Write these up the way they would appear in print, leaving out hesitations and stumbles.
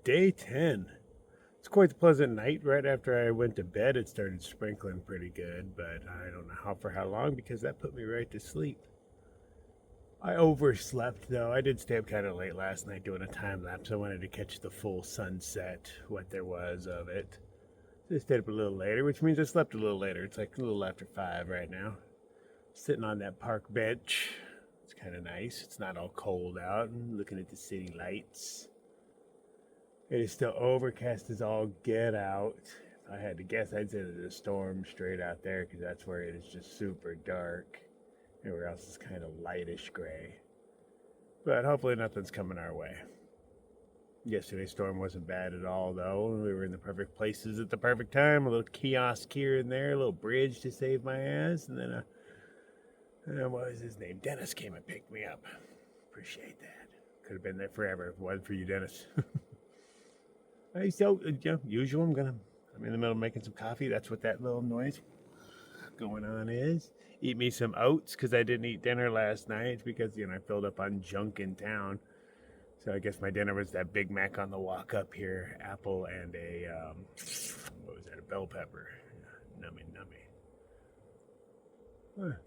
Day 10. It's quite a pleasant night. Right after I went to bed, it started sprinkling pretty good, but I don't know for how long because that put me right to sleep. I overslept though. I did stay up kind of late last night doing a time lapse. I wanted to catch the full sunset, what there was of it. So I stayed up a little later, which means I slept a little later. It's like a little after 5 right now. Sitting on that park bench. It's kind of nice. It's not all cold out. I'm looking at the city lights. It is still overcast as all get out. If I had to guess, I'd say there's a storm straight out there because that's where it is just super dark. Everywhere else is kind of lightish gray. But hopefully nothing's coming our way. Yesterday's storm wasn't bad at all, though. We were in the perfect places at the perfect time. A little kiosk here and there, a little bridge to save my ass, and then what was his name? Dennis came and picked me up. Appreciate that. Could have been there forever if it wasn't for you, Dennis. So, usual. I'm in the middle of making some coffee. That's what that little noise going on is. Eat me some oats because I didn't eat dinner last night because I filled up on junk in town. So I guess my dinner was that Big Mac on the walk up here, apple and a a bell pepper. Nummy.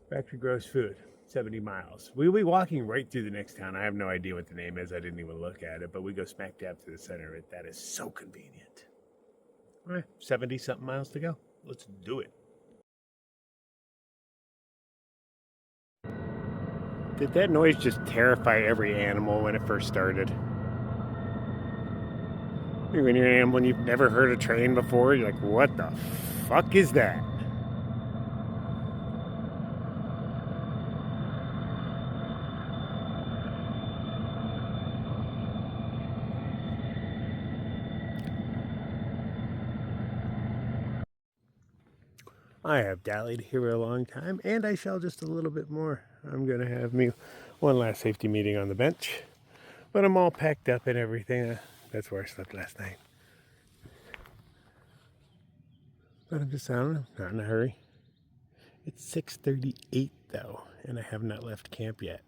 Factory gross food. 70 miles. We'll be walking right through the next town. I have no idea what the name is. I didn't even look at it, but we go smack dab to the center of it. That is so convenient. All right, 70 something miles to go. Let's do it. Did that noise just terrify every animal when it first started? When you're an animal and you've never heard a train before, you're like, what the fuck is that? I have dallied here a long time, and I shall just a little bit more. I'm going to have me one last safety meeting on the bench, but I'm all packed up and everything. That's where I slept last night. But I'm just, I don't know, not in a hurry. It's 6:38 though, and I have not left camp yet.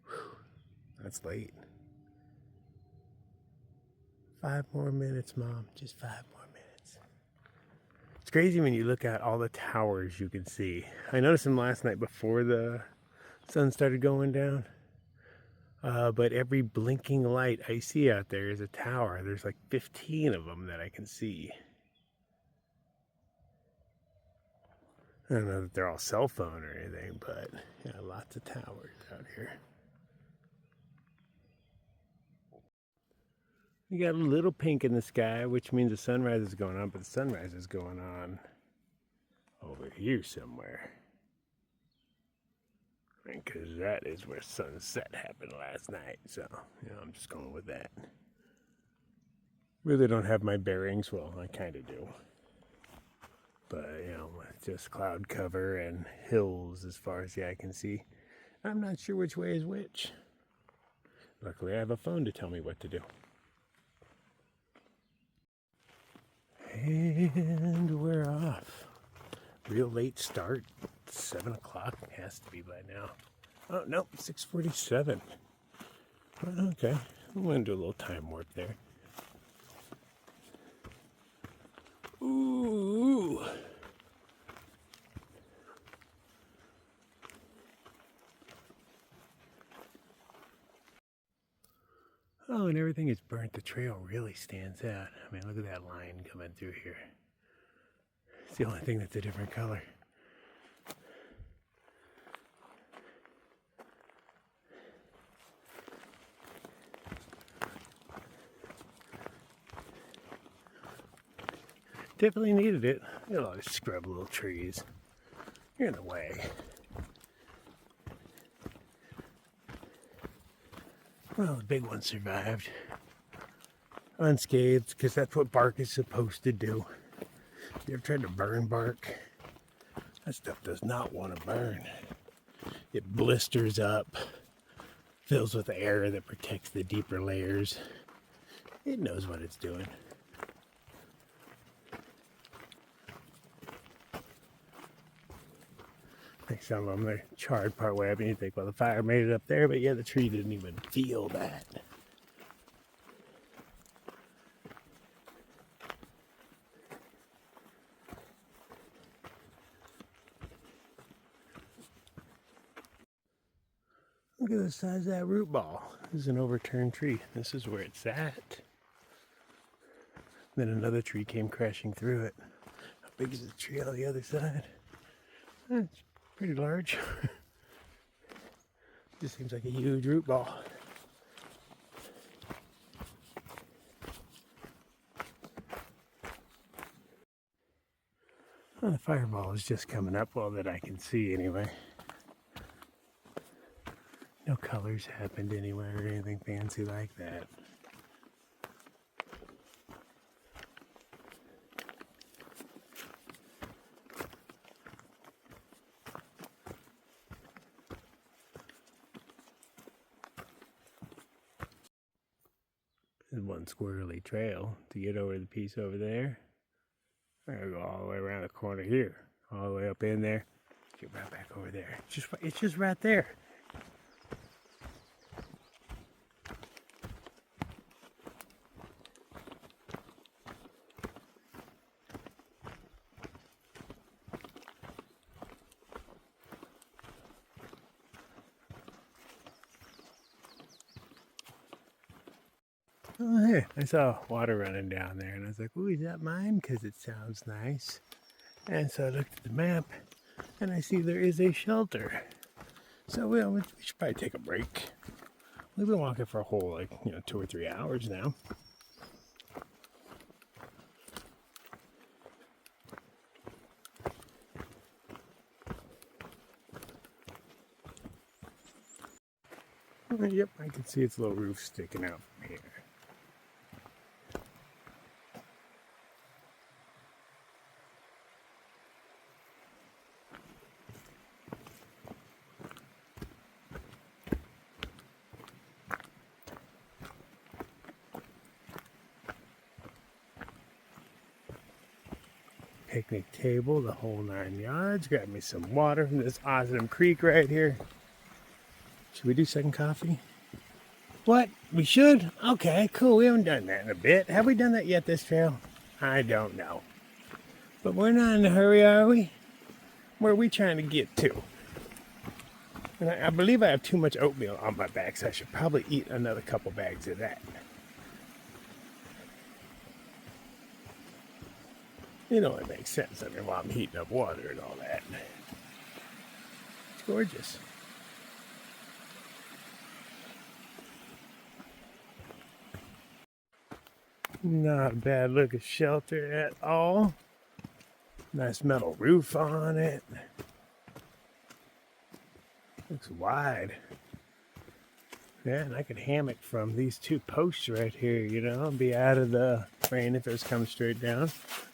Whew, that's late. 5 more minutes, Mom. Just 5 more minutes. It's crazy when you look at all the towers you can see. I noticed them last night before the sun started going down. But every blinking light I see out there is a tower. There's like 15 of them that I can see. I don't know that they're all cell phone or anything, but yeah, lots of towers out here. You got a little pink in the sky, which means the sunrise is going on, but the sunrise is going on over here somewhere. Because that is where sunset happened last night, so I'm just going with that. Really don't have my bearings. Well, I kind of do. But, it's just cloud cover and hills as far as the eye can see. I'm not sure which way is which. Luckily, I have a phone to tell me what to do. And we're off. Real late start. 7 o'clock has to be by now. Oh, no, 6:47. Okay, I'm going to do a little time warp there. Ooh. Oh, and everything is burnt. The trail really stands out. I mean, look at that line coming through here. It's the only thing that's a different color. Definitely needed it. You know, just scrub little trees. You're in the way. Well, the big one survived. Unscathed, because that's what bark is supposed to do. You ever tried to burn bark? That stuff does not want to burn. It blisters up, fills with air that protects the deeper layers. It knows what it's doing. Like some of them, they're charred part way up, and you think, well, the fire made it up there, but yeah, the tree didn't even feel that. Look at the size of that root ball. This is an overturned tree. This is where it's at. Then another tree came crashing through it. How big is the tree on the other side? It's pretty large. Just seems like a huge root ball. Well, the fireball is just coming up, well, that I can see anyway. No colors happened anywhere or anything fancy like that. There's one squirrely trail to get over the piece over there. I gotta go all the way around the corner here, all the way up in there, get right back over there. It's just right there. Oh, hey, I saw water running down there, and I was like, ooh, is that mine? Because it sounds nice. And so I looked at the map, and I see there is a shelter. So we should probably take a break. We've been walking for a whole, 2 or 3 hours now. Yep, I can see its little roof sticking out from here. Picnic table, the whole 9 yards. Grab me some water from this awesome creek right here. Should we do second coffee? What? We should? Okay, cool. We haven't done that in a bit. Have we done that yet this trail? I don't know. But we're not in a hurry, are we? Where are we trying to get to? And I believe I have too much oatmeal on my back, so I should probably eat another couple bags of that. You know, it makes sense. I mean, while I'm heating up water and all that. It's gorgeous. Not a bad looking shelter at all. Nice metal roof on it. Looks wide. Yeah, and I could hammock from these 2 posts right here, and be out of the rain if it was coming straight down.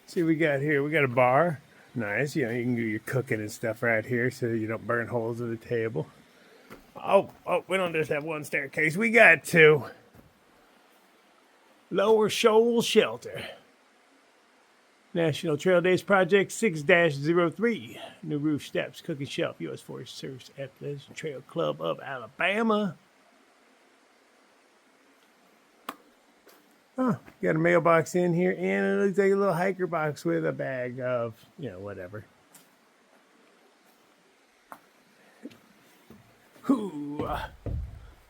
See what we got here. We got a bar. Nice. You can do your cooking and stuff right here so you don't burn holes in the table. Oh, we don't just have one staircase. We got 2. Lower Shoal Shelter. National Trail Days Project 6-03. New roof steps, cookie shelf, U.S. Forest Service Appalachian Trail Club of Alabama. Oh, got a mailbox in here, and it looks like a little hiker box with a bag of, whatever. Whoo!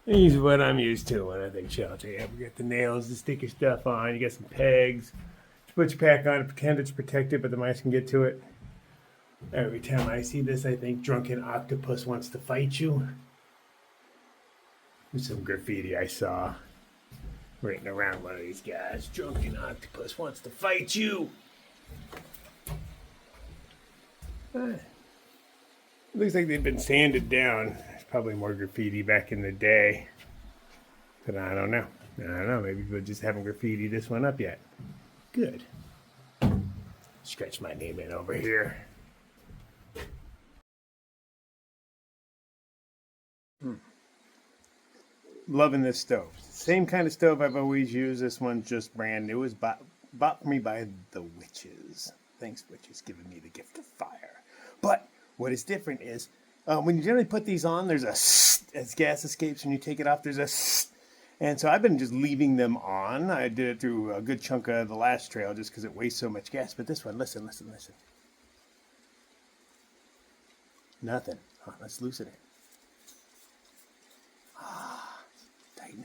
These are what I'm used to when I think shelter. Yeah, we got the nails, the sticker stuff on. You got some pegs. You put your pack on to pretend it's protected, but the mice can get to it. Every time I see this, I think drunken octopus wants to fight you. There's some graffiti I saw written around one of these guys. Drunken octopus wants to fight you. It looks like they've been sanded down. There's probably more graffiti back in the day. But I don't know. Maybe people just haven't graffitied this one up yet. Good. Scratch my name in over here. Loving this stove. Same kind of stove I've always used. This one's just brand new. It was bought for me by the witches. Thanks, witches, giving me the gift of fire. But what is different is when you generally put these on, there's a as gas escapes. When you take it off, there's a and so I've been just leaving them on. I did it through a good chunk of the last trail just because it wastes so much gas. But this one, listen. Nothing. Let's loosen it.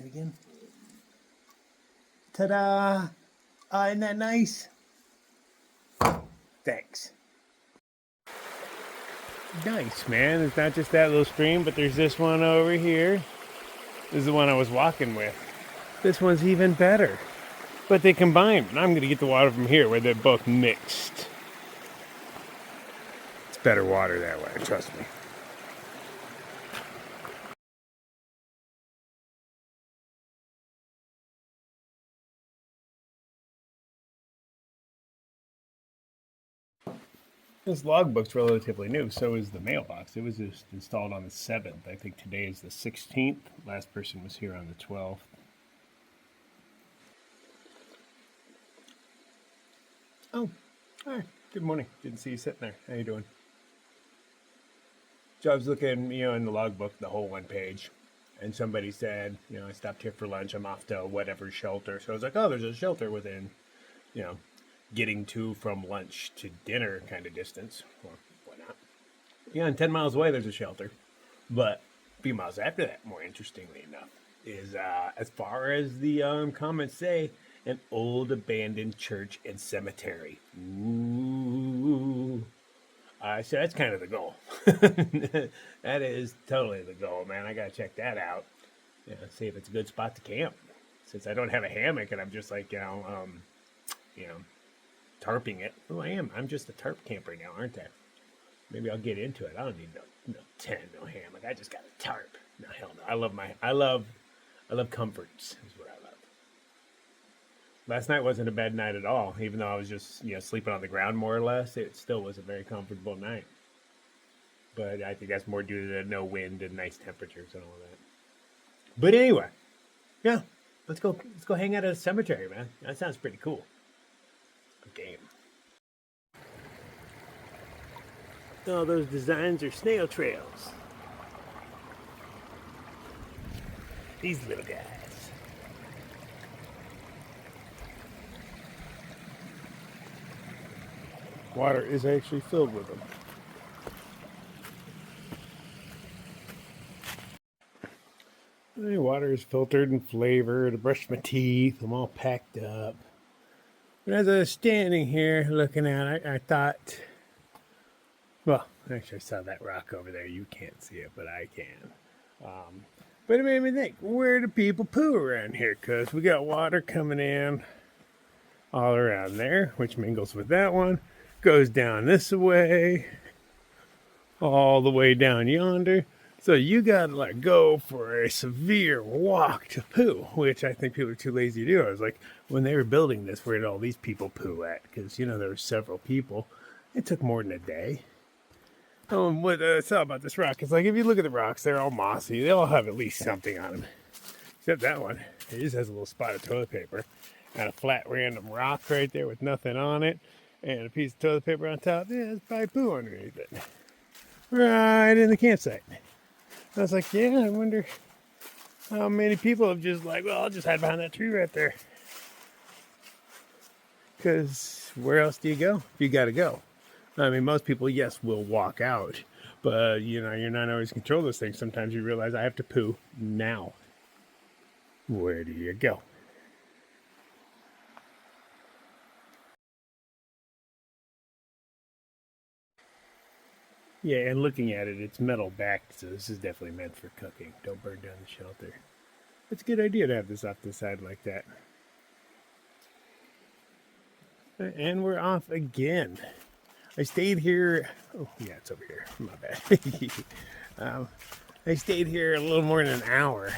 again. Ta-da! Isn't that nice? Thanks. Nice, man. It's not just that little stream, but there's this one over here. This is the one I was walking with. This one's even better. But they combined, and I'm going to get the water from here where they're both mixed. It's better water that way, trust me. This logbook's relatively new, so is the mailbox. It was just installed on the 7th. I think today is the 16th. Last person was here on the 12th. Oh, hi. Good morning. Didn't see you sitting there. How you doing? So I was looking, in the logbook, the whole one page, and somebody said, I stopped here for lunch. I'm off to whatever shelter. So I was like, oh, there's a shelter within, getting to from lunch to dinner kind of distance. Or why not? And 10 miles away, there's a shelter. But a few miles after that, more interestingly enough, is as far as the comments say, an old abandoned church and cemetery. Ooh. So that's kind of the goal. That is totally the goal, man. I got to check that out. See if it's a good spot to camp. Since I don't have a hammock and I'm just like, tarping it. Oh, I am. I'm just a tarp camper now, aren't I? Maybe I'll get into it. I don't need no tent, no hammock. I just got a tarp. No, hell no. I love comforts is what I love. Last night wasn't a bad night at all. Even though I was just, sleeping on the ground more or less, it still was a very comfortable night. But I think that's more due to the no wind and nice temperatures and all that. But anyway, yeah, let's go hang out at a cemetery, man. That sounds pretty cool. Game. Oh, those designs are snail trails. These little guys. Water is actually filled with them. The water is filtered and flavored. I brushed my teeth. I'm all packed up. But as I was standing here looking at it, I thought, well, actually I saw that rock over there. You can't see it, but I can. But it made me think, where do people poo around here? Because we got water coming in all around there, which mingles with that one. Goes down this way, all the way down yonder. So you gotta go for a severe walk to poo, which I think people are too lazy to do. I was like, when they were building this, where did all these people poo at? Because, there were several people. It took more than a day. Oh, and what I saw about this rock is if you look at the rocks, they're all mossy. They all have at least something on them. Except that one. It just has a little spot of toilet paper and a flat random rock right there with nothing on it. And a piece of toilet paper on top. Yeah, there's probably poo underneath it. Right in the campsite. I was like, yeah, I wonder how many people have just I'll just hide behind that tree right there. Because where else do you go? You got to go. I mean, most people, yes, will walk out. But, you're not always in control of those things. Sometimes you realize I have to poo now. Where do you go? Yeah, and looking at it, it's metal backed, so this is definitely meant for cooking. Don't burn down the shelter. It's a good idea to have this off the side like that. And we're off again. I stayed here. Oh, yeah, it's over here. My bad. I stayed here a little more than an hour.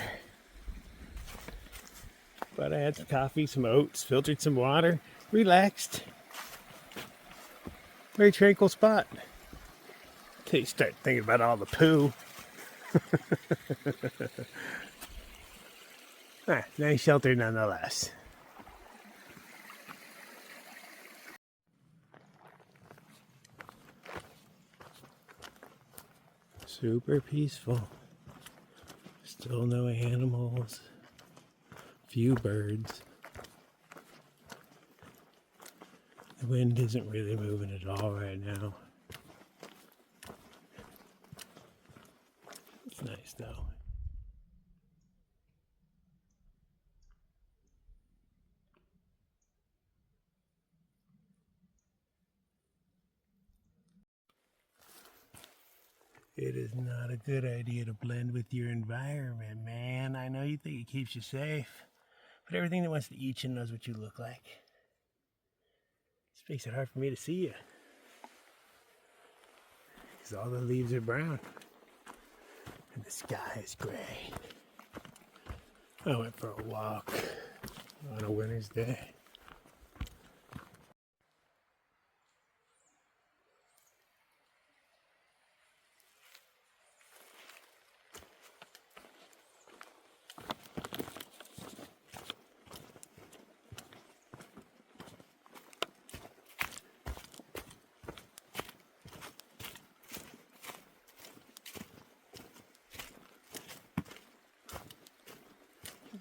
But I had some coffee, some oats, filtered some water, relaxed. Very tranquil spot. Until you start thinking about all the poo. Nice shelter nonetheless. Super peaceful. Still no animals. Few birds. The wind isn't really moving at all right now. It's nice though. It is not a good idea to blend with your environment, man. I know you think it keeps you safe, but everything that wants to eat you knows what you look like. This makes it hard for me to see you, because all the leaves are brown and the sky is gray. I went for a walk on a winter's day.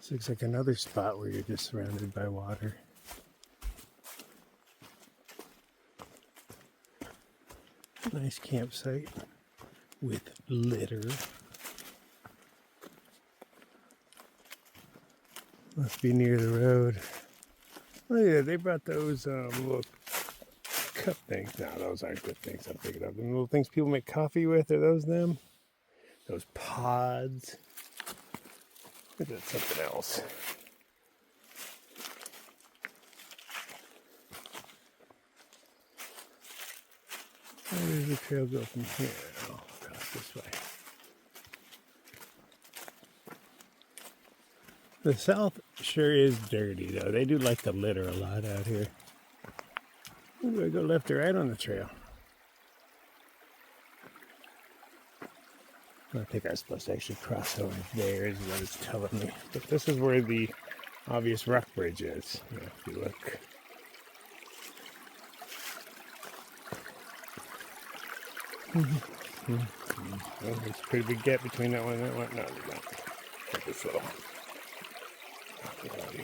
This looks like another spot where you're just surrounded by water. Nice campsite with litter. Must be near the road. Oh yeah, they brought those little cup things. No, those aren't good things I'm thinking of. The little things people make coffee with, are those them? Those pods. Or is that something else? Where does the trail go from here? Oh, across this way. The south sure is dirty, though. They do like to litter a lot out here. Do I go left or right on the trail? I think I'm supposed to actually cross over there, is what it's telling me. But this is where the obvious rock bridge is, if you look. Oh, there's a pretty big gap between that one and that one. No, there's not. Like this little.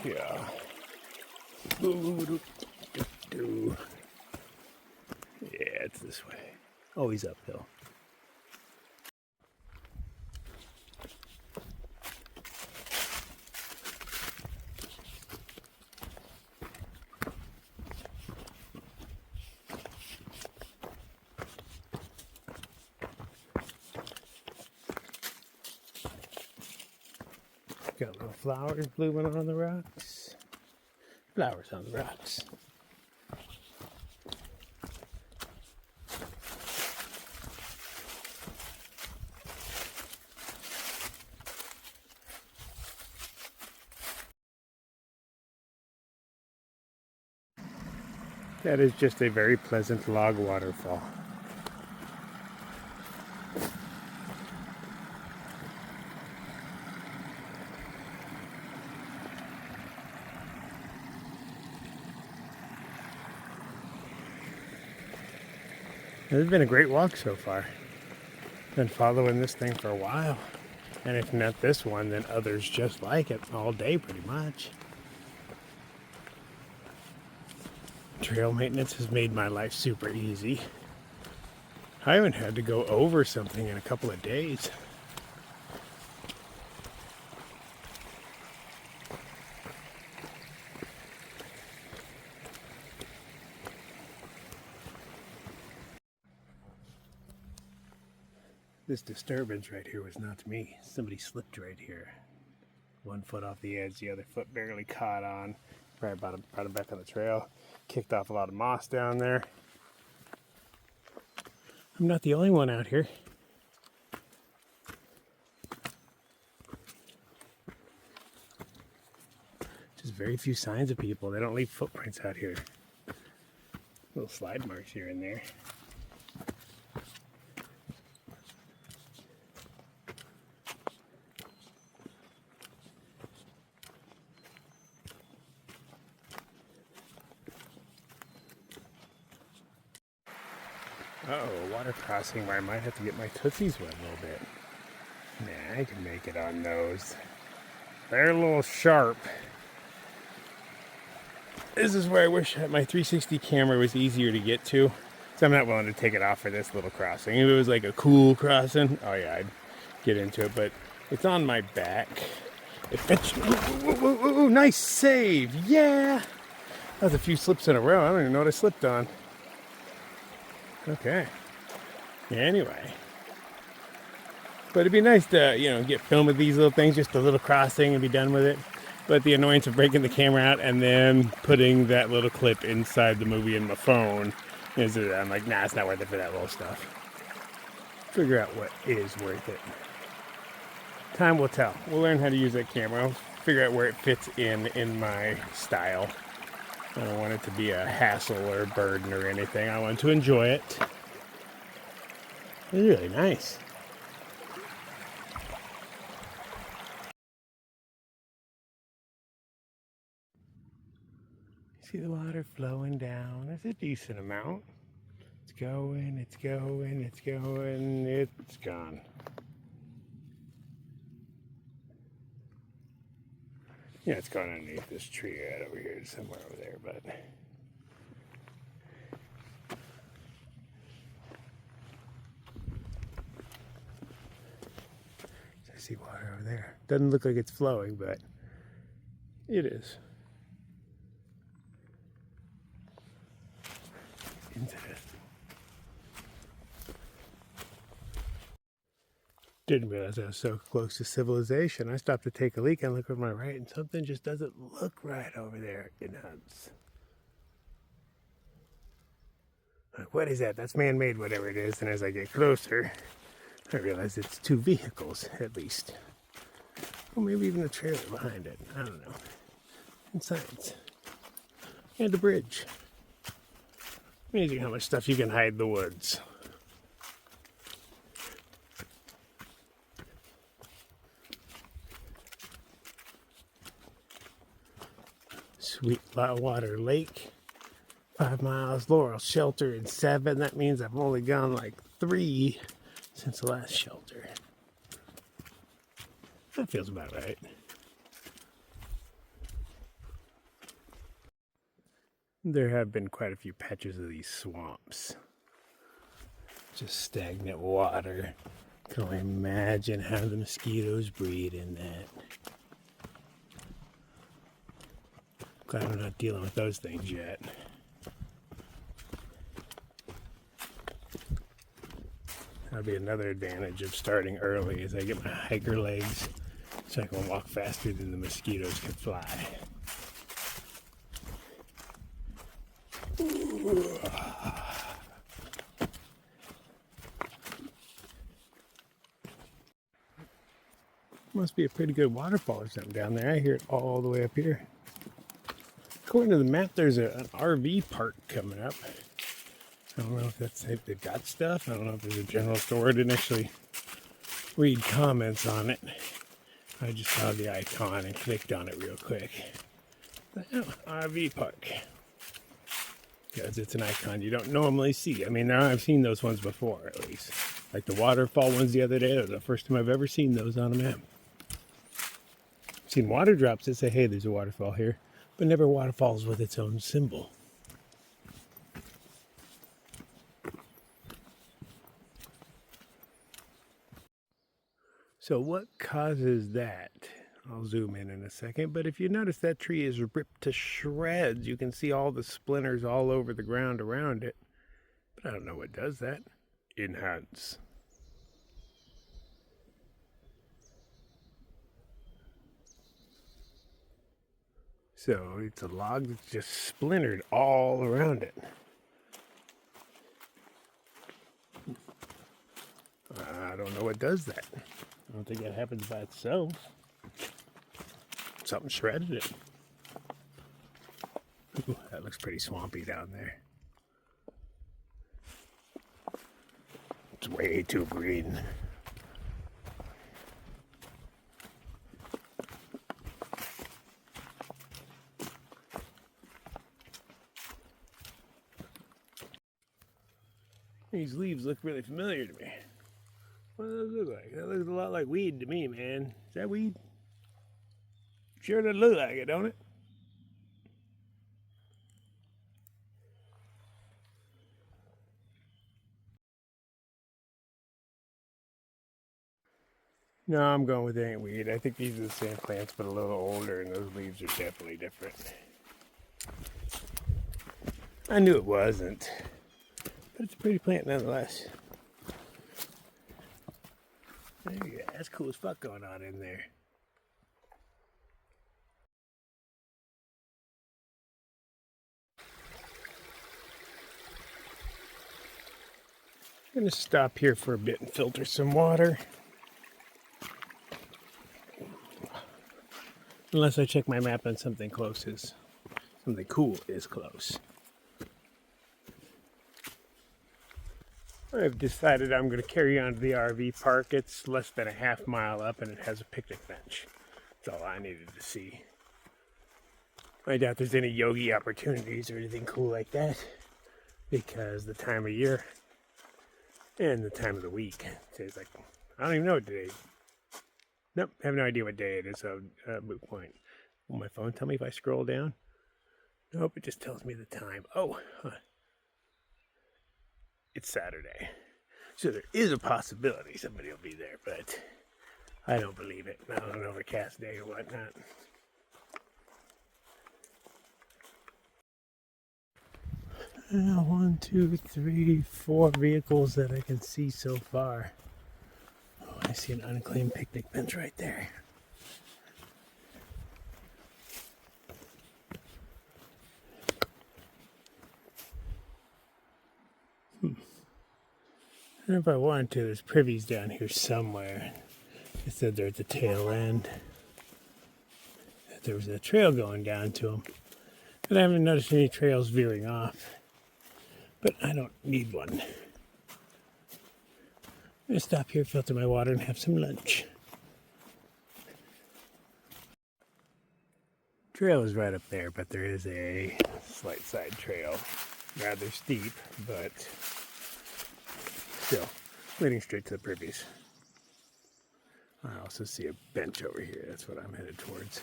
Yeah. Yeah, it's this way. Always uphill. Got little flowers blooming on the rocks. Flowers on the rocks. That is just a very pleasant log waterfall. It's been a great walk so far. Been following this thing for a while. And if not this one, then others just like it all day pretty much. Trail maintenance has made my life super easy. I haven't had to go over something in a couple of days. This disturbance right here was not me. Somebody slipped right here. 1 foot off the edge, the other foot barely caught on. Probably brought him back on the trail. Kicked off a lot of moss down there. I'm not the only one out here. Just very few signs of people. They don't leave footprints out here. Little slide marks here and there. Uh-oh, water crossing where I might have to get my tootsies wet a little bit. Nah, I can make it on those. They're a little sharp. This is where I wish my 360 camera was easier to get to. So I'm not willing to take it off for this little crossing. If it was like a cool crossing, oh yeah, I'd get into it. But it's on my back. Ooh, nice save, yeah! That was a few slips in a row. I don't even know what I slipped on. Okay. Anyway, But it'd be nice to, get film of these little things, just a little crossing and be done with it. But the annoyance of breaking the camera out and then putting that little clip inside the movie in my phone is that I'm like, nah, it's not worth it for that little stuff. Figure out what is worth it. Time will tell. We'll learn how to use that camera. I'll figure out where it fits in my style. I don't want it to be a hassle or a burden or anything. I want to enjoy it. It's really nice. See the water flowing down. It's a decent amount. It's going, it's going, it's going, it's gone. Yeah, it's gone underneath this tree right over here, somewhere over there, but I see water over there. Doesn't look like it's flowing, but it is. Interesting. Didn't realize I was so close to civilization. I stopped to take a leak and look over my right, and something just doesn't look right over there in Hunts. Like, what is that? That's man-made, whatever it is. And as I get closer, I realize it's two vehicles, at least. Or maybe even a trailer behind it. I don't know. And signs. And a bridge. Amazing how much stuff you can hide in the woods. Sweetwater Lake, 5 miles, Laurel Shelter in 7. That means I've only gone like 3 since the last shelter. That feels about right. There have been quite a few patches of these swamps. Just stagnant water. Can only imagine how the mosquitoes breed in that. Glad I'm not dealing with those things yet. That'll be another advantage of starting early as I get my hiker legs so I can walk faster than the mosquitoes can fly. Must be a pretty good waterfall or something down there. I hear it all the way up here. According to the map, there's an RV park coming up. I don't know if they've got stuff. I don't know if there's a general store. I didn't actually read comments on it. I just saw the icon and clicked on it real quick. RV park. Because it's an icon you don't normally see. I mean, I've seen those ones before, at least. Like the waterfall ones the other day. That was the first time I've ever seen those on a map. I've seen water drops that say, hey, there's a waterfall here. But never waterfalls with its own symbol. So what causes that? I'll zoom in a second, but if you notice that tree is ripped to shreds, you can see all the splinters all over the ground around it. But I don't know what does that. Enhance. So it's a log that's just splintered all around it. I don't know what does that. I don't think that happens by itself. Something shredded it. Ooh, that looks pretty swampy down there. It's way too green. These leaves look really familiar to me. What do those look like? That looks a lot like weed to me, man. Is that weed? Sure does look like it, don't it? No, I'm going with it ain't weed. I think these are the same plants, but a little older, and those leaves are definitely different. I knew it wasn't, but it's a pretty plant nonetheless. Yeah, that's cool as fuck going on in there. I'm gonna stop here for a bit and filter some water. Unless I check my map and something cool is close. I've decided I'm going to carry on to the RV park. It's less than a half mile up and it has a picnic bench. That's all I needed to see. I doubt there's any yogi opportunities or anything cool like that because the time of year and the time of the week. It's like, I don't even know what day. Nope, I have no idea what day it is, so moot point. Will my phone tell me if I scroll down? Nope, it just tells me the time. Oh, it's Saturday. So there is a possibility somebody will be there, but I don't believe it. Not on an overcast day or whatnot. Now, 1, 2, 3, 4 vehicles that I can see so far. Oh, I see an unclaimed picnic bench right there. And if I wanted to, there's privies down here somewhere. It said they're at the tail end. There was a trail going down to them. But I haven't noticed any trails veering off. But I don't need one. I'm going to stop here, filter my water, and have some lunch. Trail is right up there, but there is a slight side trail. Rather steep, but still leading straight to the privies. I also see a bench over here. That's what I'm headed towards.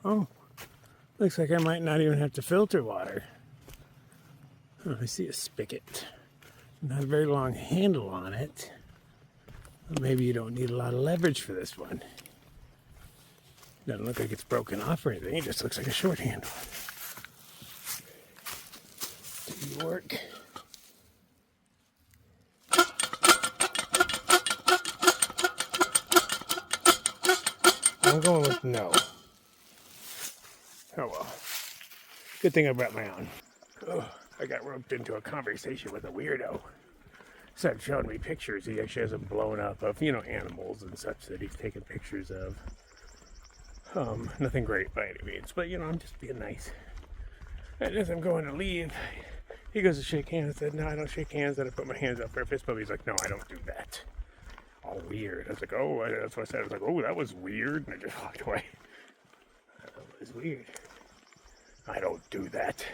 Oh, looks like I might not even have to filter water. Oh, I see a spigot. Not a very long handle on it. Well, maybe you don't need a lot of leverage for this one. Doesn't look like it's broken off or anything. It just looks like a short handle. Do you work? I'm going with no. Oh well. Good thing I brought my own. Oh, I got roped into a conversation with a weirdo. Started showing me pictures. He actually has them blown up of, animals and such that he's taken pictures of. Nothing great by any means, but I'm just being nice. And as I'm going to leave, he goes to shake hands. I said, no, I don't shake hands. And I put my hands up for a fist bump. He's like, no, I don't do that. All weird. I was like, oh, that's what I said. I was like, oh, that was weird. And I just walked away. That was weird. I don't do that.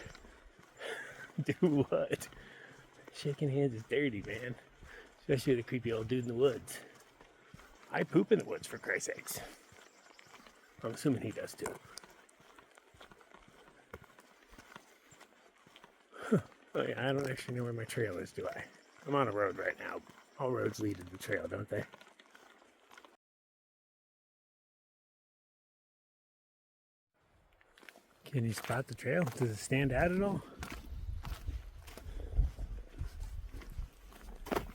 Do what? Shaking hands is dirty, man. Especially with a creepy old dude in the woods. I poop in the woods, for Christ's sakes. I'm assuming he does too. Oh yeah, I don't actually know where my trail is, do I? I'm on a road right now. All roads lead to the trail, don't they? Can you spot the trail? Does it stand out at all?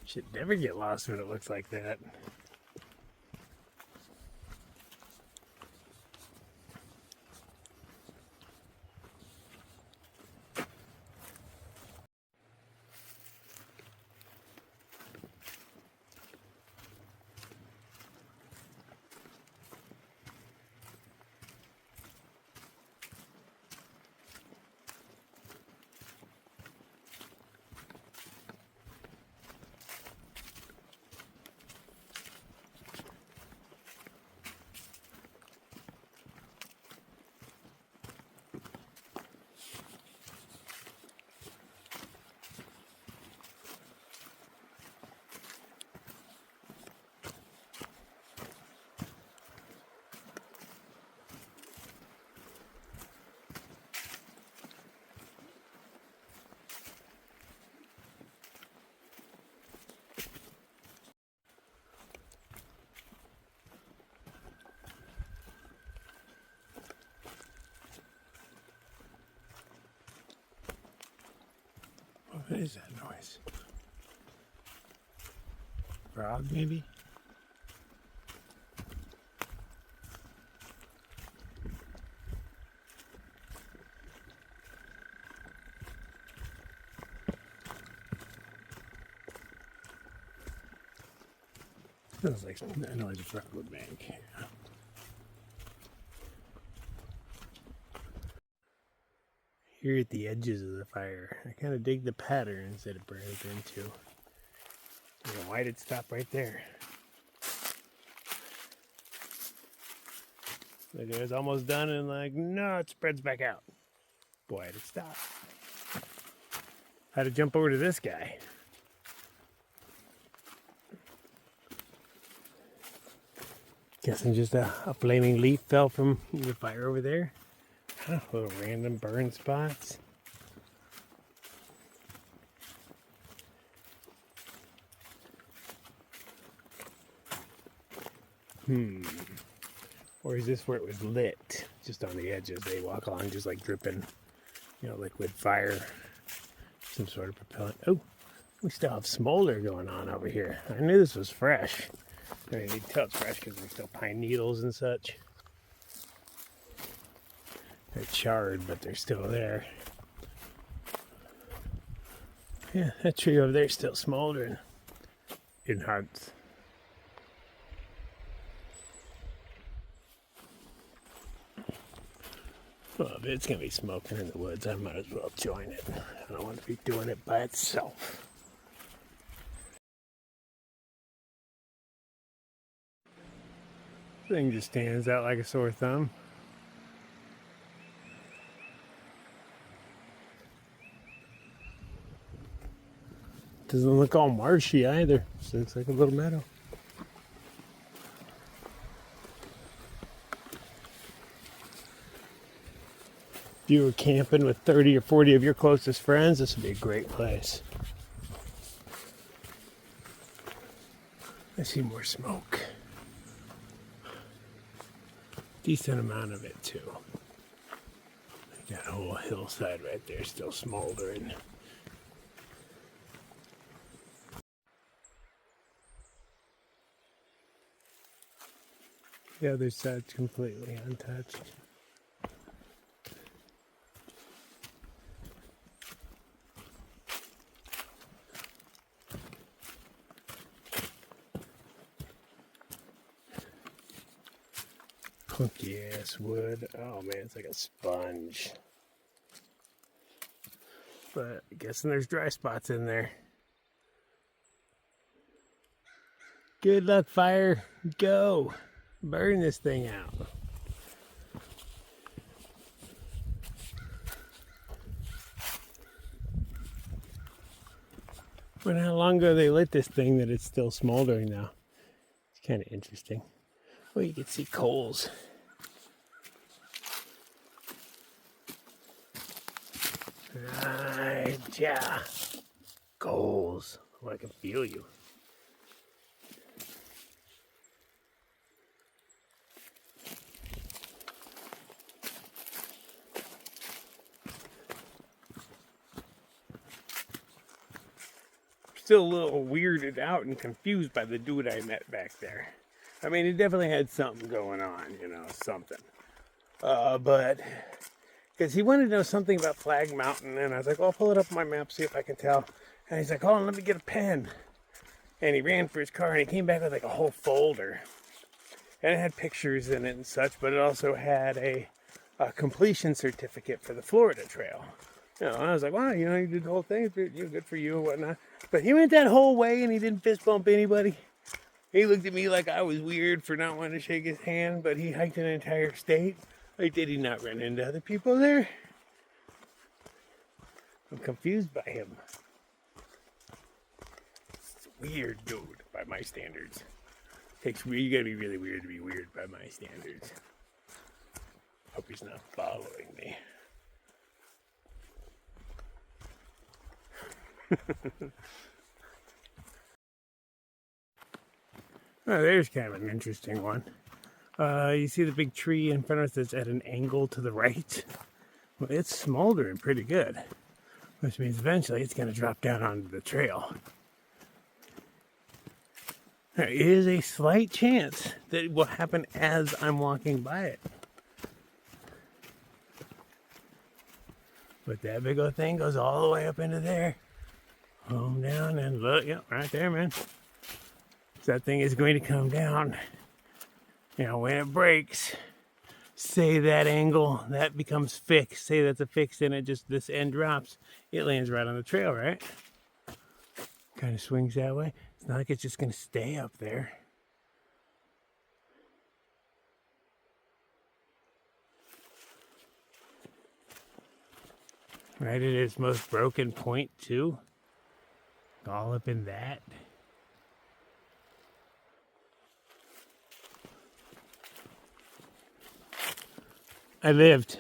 Should never get lost when it looks like that. What is that noise? frog, maybe? Sounds like a noise a frog would make. Here at the edges of the fire, I kind of dig the patterns that it burned into. You know, why did it stop right there? Like it was almost done and like, no, it spreads back out. Why did it stop? Had to jump over to this guy. Guessing just a flaming leaf fell from the fire over there. Little random burn spots. Or is this where it was lit? Just on the edges, they walk along just like dripping, you know, liquid fire. Some sort of propellant. Oh, we still have smolder going on over here. I knew this was fresh. I mean, you can tell it's fresh because there's still pine needles and such. They're charred, but they're still there. Yeah, that tree over there is still smoldering in hearts. Well, if it's going to be smoking in the woods, I might as well join it. I don't want to be doing it by itself. This thing just stands out like a sore thumb. Doesn't look all marshy either. Just looks like a little meadow. If you were camping with 30 or 40 of your closest friends, this would be a great place. I see more smoke. Decent amount of it too. That whole hillside right there still smoldering. The other side's completely untouched. Clunky ass wood. Oh man, it's like a sponge. But I'm guessing there's dry spots in there. Good luck, fire. Go. Burn this thing out. Wonder how long ago they lit this thing that it's still smoldering now. It's kind of interesting. Well, you can see coals. Right, yeah. Coals. Oh, I can feel you. Still a little weirded out and confused by the dude I met back there. I mean, he definitely had something going on, you know, something. But, because he wanted to know something about Flag Mountain, and I was like, well, I'll pull it up on my map, see if I can tell. And he's like, hold on, let me get a pen. And he ran for his car, and he came back with like a whole folder. And it had pictures in it and such, but it also had a completion certificate for the Florida Trail. You know, I was like, wow, you know, you did the whole thing, good for you and whatnot. But he went that whole way and he didn't fist bump anybody. He looked at me like I was weird for not wanting to shake his hand, but he hiked an entire state. Like, did he not run into other people there? I'm confused by him. It's a weird dude by my standards. You gotta be really weird to be weird by my standards. Hope he's not following me. Oh, there's kind of an interesting one. You see the big tree in front of us that's at an angle to the right? Well, it's smoldering pretty good, which means eventually it's going to drop down onto the trail. There is a slight chance that it will happen as I'm walking by it. But that big old thing goes all the way up into there. Home down and look, yep, right there, man. So that thing is going to come down. You know, when it breaks, say that angle, that becomes fixed. Say that's a fixed and it just, this end drops. It lands right on the trail, right? Kind of swings that way. It's not like it's just going to stay up there. Right at its most broken point, too. All up in that. I lived.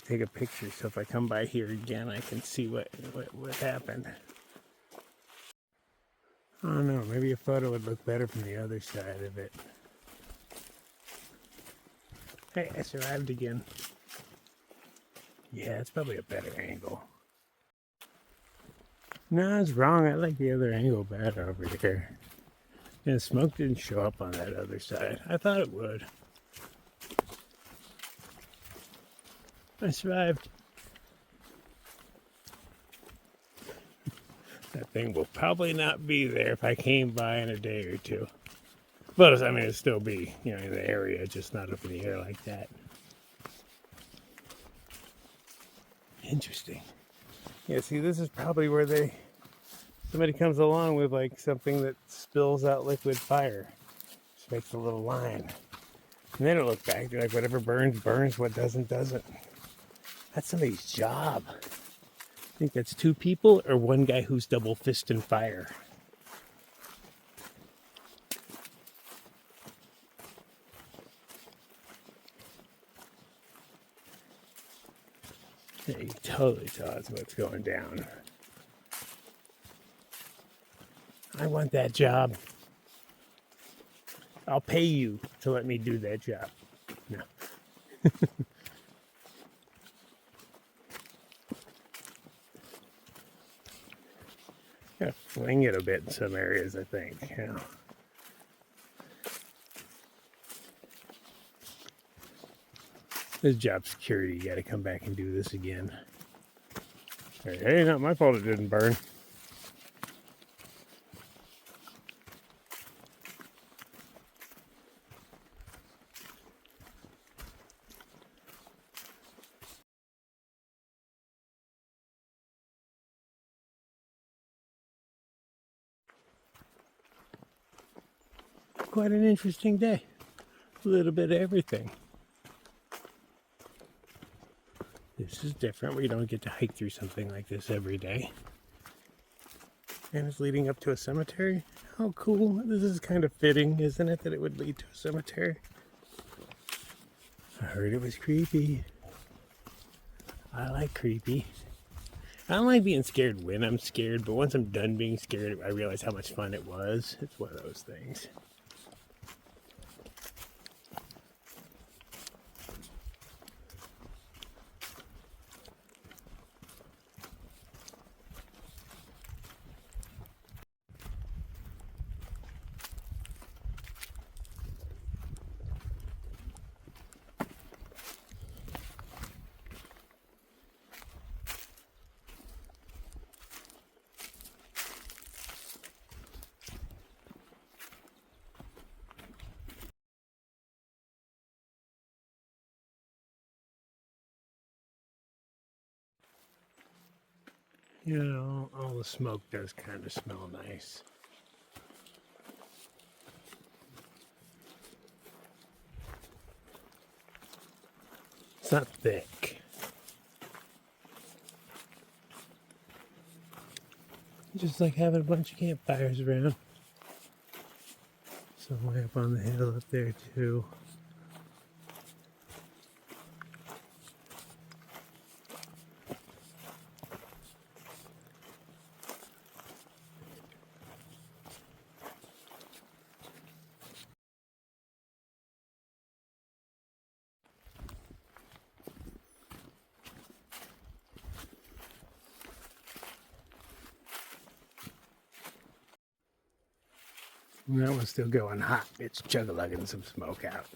Take a picture so if I come by here again I can see what happened. I don't know, maybe a photo would look better from the other side of it. Hey, I survived again. Yeah, it's probably a better angle. No, I was wrong. I like the other angle better over here. And the smoke didn't show up on that other side. I thought it would. I survived. That thing will probably not be there if I came by in a day or two. But I mean, it'd still be, you know, in the area, just not up in the air like that. Interesting. Yeah, see, this is probably where somebody comes along with like something that spills out liquid fire. Just makes a little line. And they don't look back. They're like, whatever burns, burns. What doesn't, doesn't. That's somebody's job. I think that's 2 people or 1 guy who's double fisting fire. Yeah, you totally tell us what's going down. I want that job. I'll pay you to let me do that job. No. Gotta fling it a bit in some areas, I think. You know. This job security, you gotta come back and do this again. Hey, not my fault it didn't burn. Quite an interesting day. A little bit of everything. This is different. We don't get to hike through something like this every day. And it's leading up to a cemetery. How cool. This is kind of fitting, isn't it, that it would lead to a cemetery? I heard it was creepy. I like creepy. I don't like being scared when I'm scared, but once I'm done being scared, I realize how much fun it was. It's one of those things. You know, all the smoke does kind of smell nice. It's not thick. Just like having a bunch of campfires around. Some way up on the hill up there too. And that one's still going hot. It's chug-a-lugging some smoke out.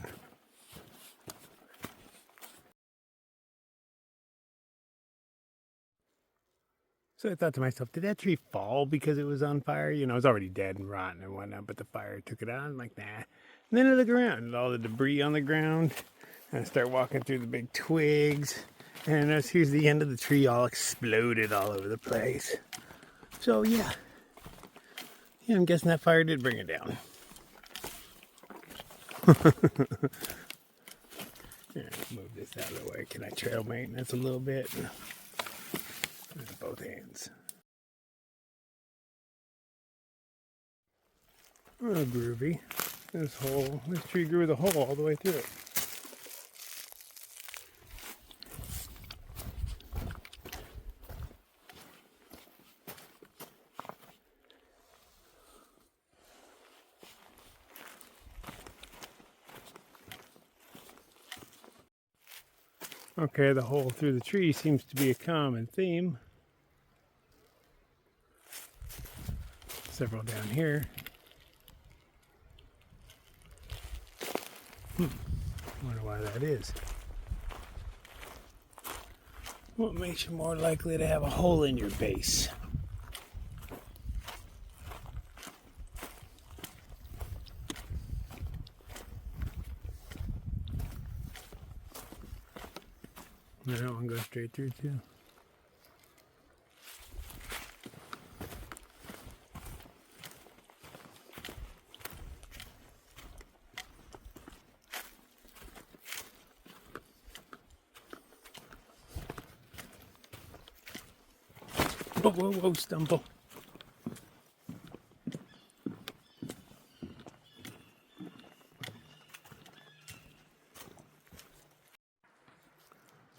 So I thought to myself, did that tree fall because it was on fire? You know, it was already dead and rotten and whatnot, but the fire took it out. I'm like, nah. And then I look around and all the debris on the ground. And I start walking through the big twigs. And I notice here's the end of the tree all exploded all over the place. So yeah. Yeah, I'm guessing that fire did bring it down. Yeah, move this out of the way. Can I trail maintenance a little bit? Both hands. Oh, groovy. This tree grew with a hole all the way through it. Okay, the hole through the tree seems to be a common theme. Several down here. Wonder why that is. What makes you more likely to have a hole in your base? That one goes straight through too. Whoa, whoa, whoa, stumble.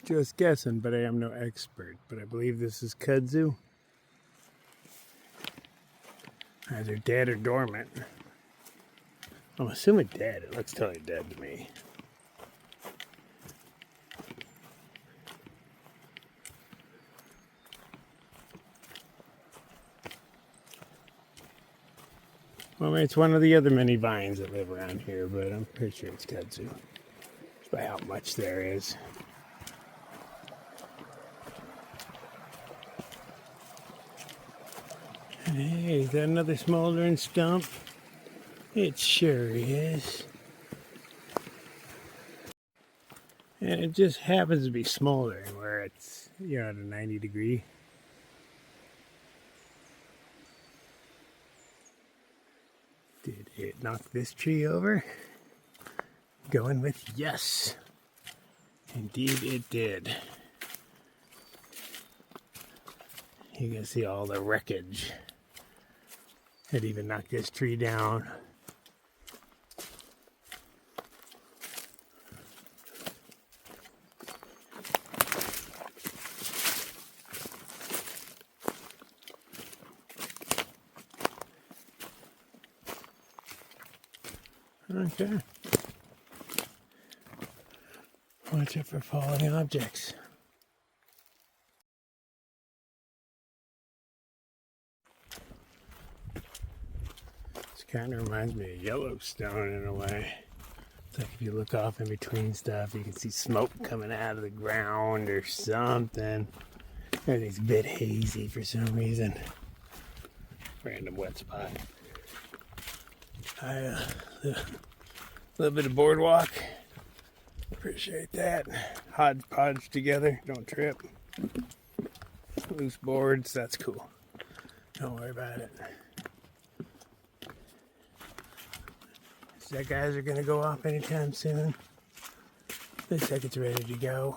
Just guessing, but I am no expert. But I believe this is kudzu. Either dead or dormant. I'm assuming dead. It looks totally dead to me. Well, it's one of the other many vines that live around here, but I'm pretty sure it's kudzu. Just by how much there is. Hey, is that another smoldering stump? It sure is. And it just happens to be smoldering where it's, you know, at a 90-degree. Did it knock this tree over? Going with yes. Indeed it did. You can see all the wreckage. It even knocked this tree down. Okay. Watch out for falling objects. This kind of reminds me of Yellowstone in a way. It's like if you look off in between stuff, you can see smoke coming out of the ground or something. Everything's a bit hazy for some reason. Random wet spot. A little bit of boardwalk. Appreciate that. Hodgepodge together. Don't trip. Loose boards. That's cool. Don't worry about it. That guys are gonna go off anytime soon. Looks like it's ready to go.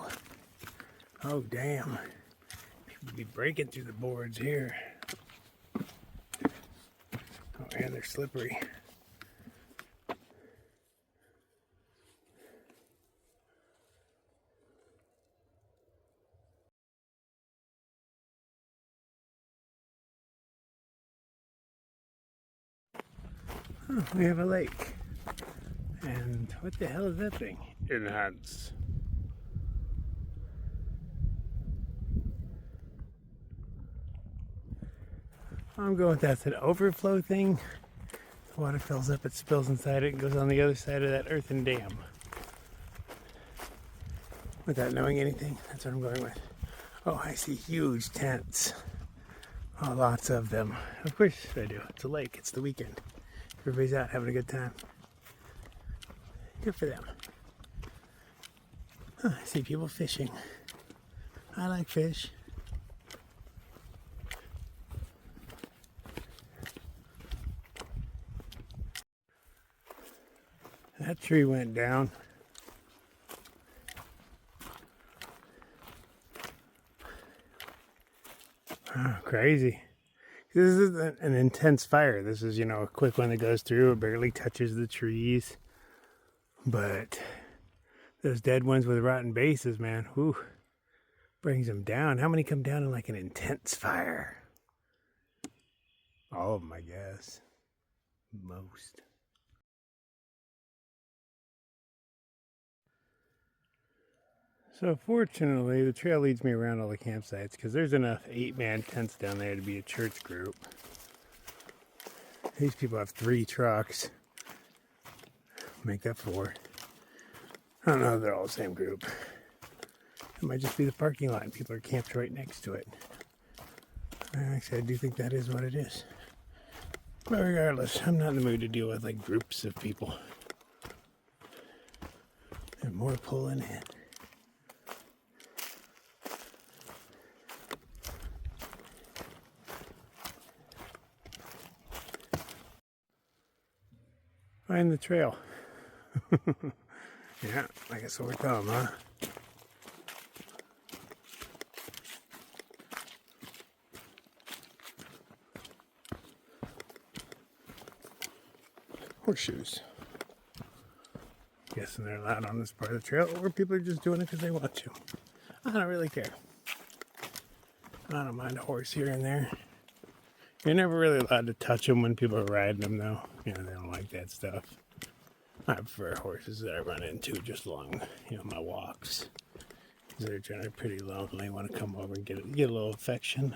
Oh damn! People be breaking through the boards here. Oh, and they're slippery. Oh, we have a lake. And what the hell is that thing? Enhance. I'm going with that's an overflow thing. The water fills up, it spills inside it, and goes on the other side of that earthen dam. Without knowing anything, that's what I'm going with. Oh, I see huge tents. Oh, lots of them. Of course I do. It's a lake. It's the weekend. Everybody's out having a good time. Good for them. Oh, I see people fishing. I like fish. That tree went down. Oh, crazy. This is an intense fire. This is, a quick one that goes through. It barely touches the trees. But those dead ones with rotten bases, man, whew, brings them down. How many come down in like an intense fire? All of them, I guess. Most. So fortunately, the trail leads me around all the campsites because there's enough 8-man tents down there to be a church group. These people have 3 trucks. Make that 4. I don't know if they're all the same group. It might just be the parking lot and people are camped right next to it. Actually, I do think that is what it is. But regardless, I'm not in the mood to deal with like groups of people. They're more pulling in. Find the trail. Yeah, like a sore thumb, huh? Horseshoes. Guessing they're allowed on this part of the trail, or people are just doing it because they want to. I don't really care. I don't mind a horse here and there. You're never really allowed to touch them when people are riding them, though. They don't like that stuff. I prefer horses that I run into just along, my walks. Because they're generally pretty lonely. Want to come over and get a little affection.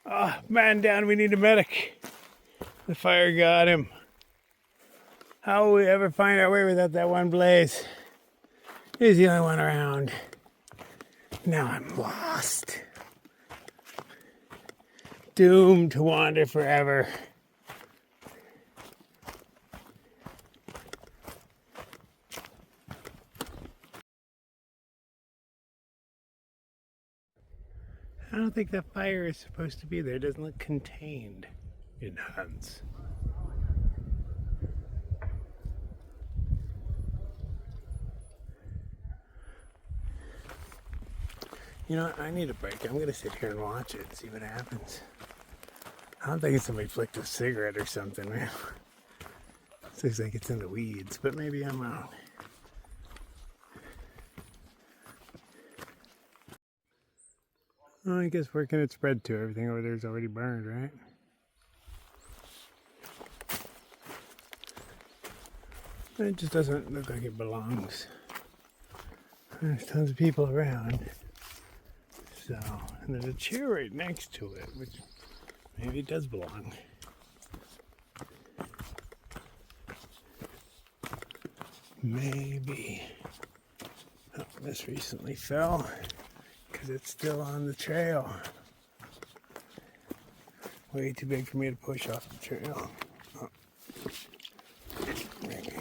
Oh, man down, we need a medic. The fire got him. How will we ever find our way without that one blaze? He's the only one around. Now I'm lost. Doomed to wander forever. I don't think that fire is supposed to be there. It doesn't look contained in hunts. I need a break. I'm going to sit here and watch it and see what happens. I don't think somebody flicked a cigarette or something, man. It looks like it's in the weeds, but maybe I'm wrong. Well, I guess where can it spread to? Everything over there is already burned, right? It just doesn't look like it belongs. There's tons of people around. So, and there's a chair right next to it, which maybe it does belong. Maybe. Oh, this recently fell. Because it's still on the trail. Way too big for me to push off the trail. Oh. Maybe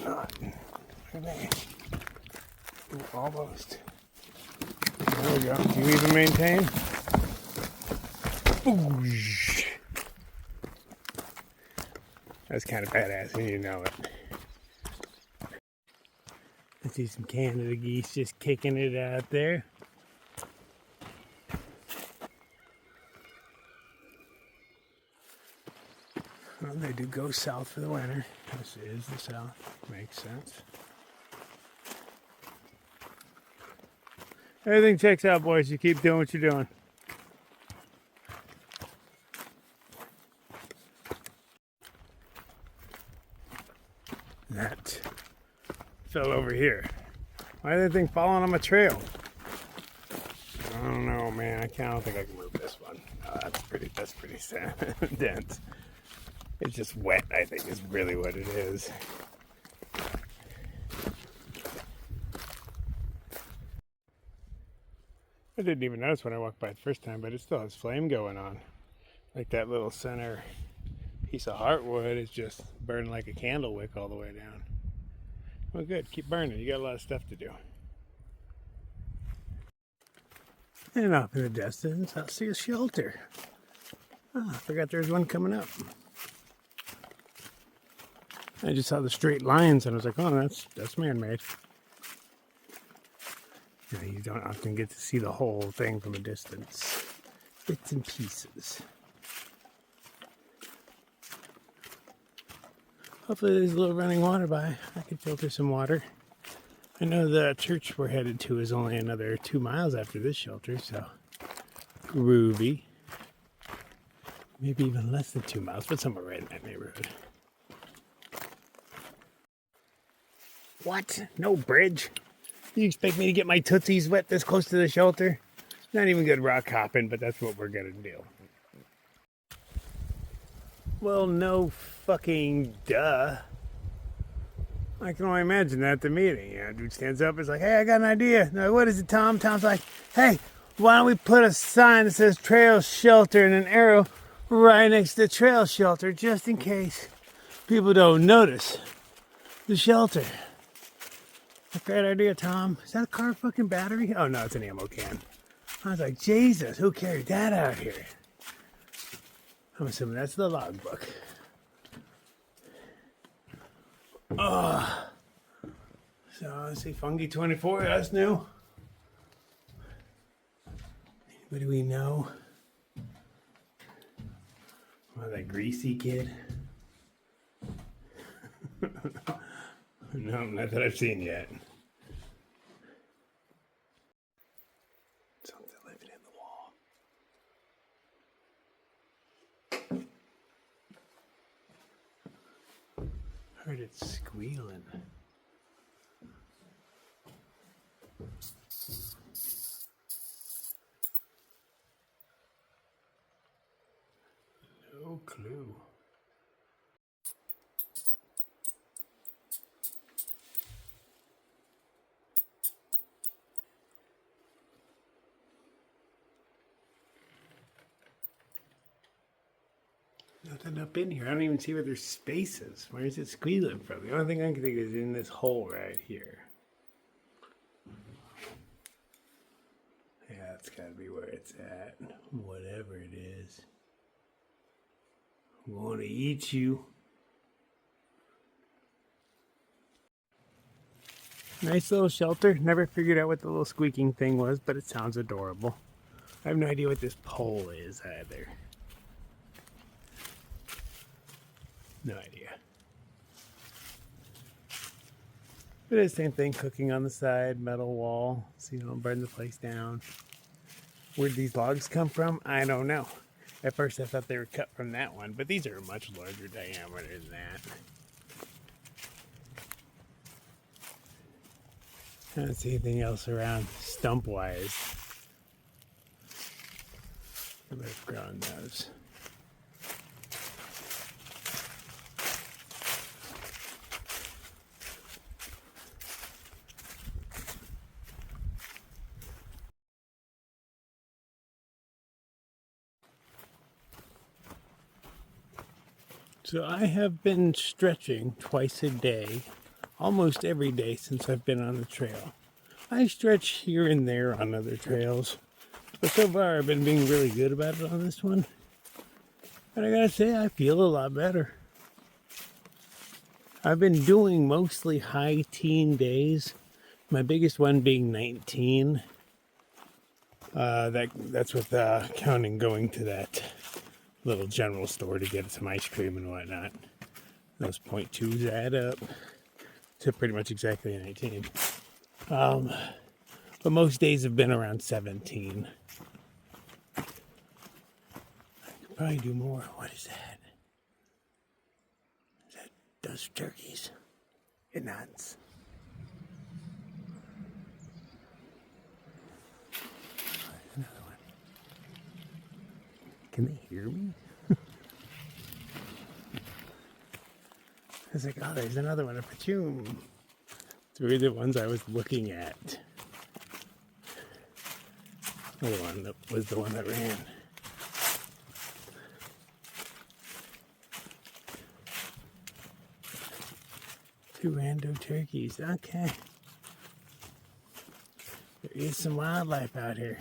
not. Maybe. Ooh, almost. There we go. Do you even maintain? Ooh. That's kind of badass when you know it. I see some Canada geese just kicking it out there. Well, they do go south for the winter. This is the south. Makes sense. Everything checks out, boys. You keep doing what you're doing. That fell over here. Why is that thing falling on my trail? I don't know, man. I don't think I can move this one. That's pretty dense. It's just wet, I think, is really what it is. I didn't even notice when I walked by the first time, but it still has flame going on. Like that little center piece of heartwood is just burning like a candle wick all the way down. Well, good. Keep burning. You got a lot of stuff to do. And off in the distance, I'll see a shelter. Oh, I forgot there was one coming up. I just saw the straight lines and I was like, oh, that's man-made. You know, you don't often get to see the whole thing from a distance. Bits and pieces. Hopefully there's a little running water by. I can filter some water. I know the church we're headed to is only another 2 miles after this shelter, so groovy. Maybe even less than 2 miles, but somewhere right in that neighborhood. What? No bridge? You expect me to get my tootsies wet this close to the shelter? Not even good rock hopping, but that's what we're gonna do. Well, no fucking duh. I can only imagine that at the meeting. You know, dude stands up, is like, hey, I got an idea. No, what is it, Tom? Tom's like, hey, why don't we put a sign that says trail shelter and an arrow right next to the trail shelter just in case people don't notice the shelter. A great idea, Tom. Is that a car fucking battery? Oh, no, it's an ammo can. I was like, Jesus, who carried that out here? I'm assuming that's the logbook. Oh. So, let's see, Fungi 24, that's new. Anybody we know? Oh, that greasy kid? No, not that I've seen yet. Something living in the wall. Heard it squealing. No clue. Nothing up in here. I don't even see where there's spaces. Where is it squealing from? The only thing I can think of is in this hole right here. Yeah, that's gotta be where it's at. Whatever it is. I want to eat you. Nice little shelter. Never figured out what the little squeaking thing was, but it sounds adorable. I have no idea what this pole is either. No idea. But it's the same thing, cooking on the side, metal wall, so you don't burn the place down. Where'd these logs come from? I don't know. At first I thought they were cut from that one, but these are much larger diameter than that. I don't see anything else around stump-wise. I might have grown those. So I have been stretching twice a day, almost every day since I've been on the trail. I stretch here and there on other trails, but so far I've been being really good about it on this one. And I gotta say, I feel a lot better. I've been doing mostly high teen days, my biggest one being 19. That's with counting going to that little general store to get some ice cream and whatnot. Those 0.2s add up to pretty much exactly 19. But most days have been around 17. I could probably do more. What is that? Is that those turkeys? It nuts. Another one. Can they hear me? I was like, oh, there's another one, a pachoon. Three of the ones I was looking at. The one that was the one that ran. Two rando turkeys. Okay. There is some wildlife out here.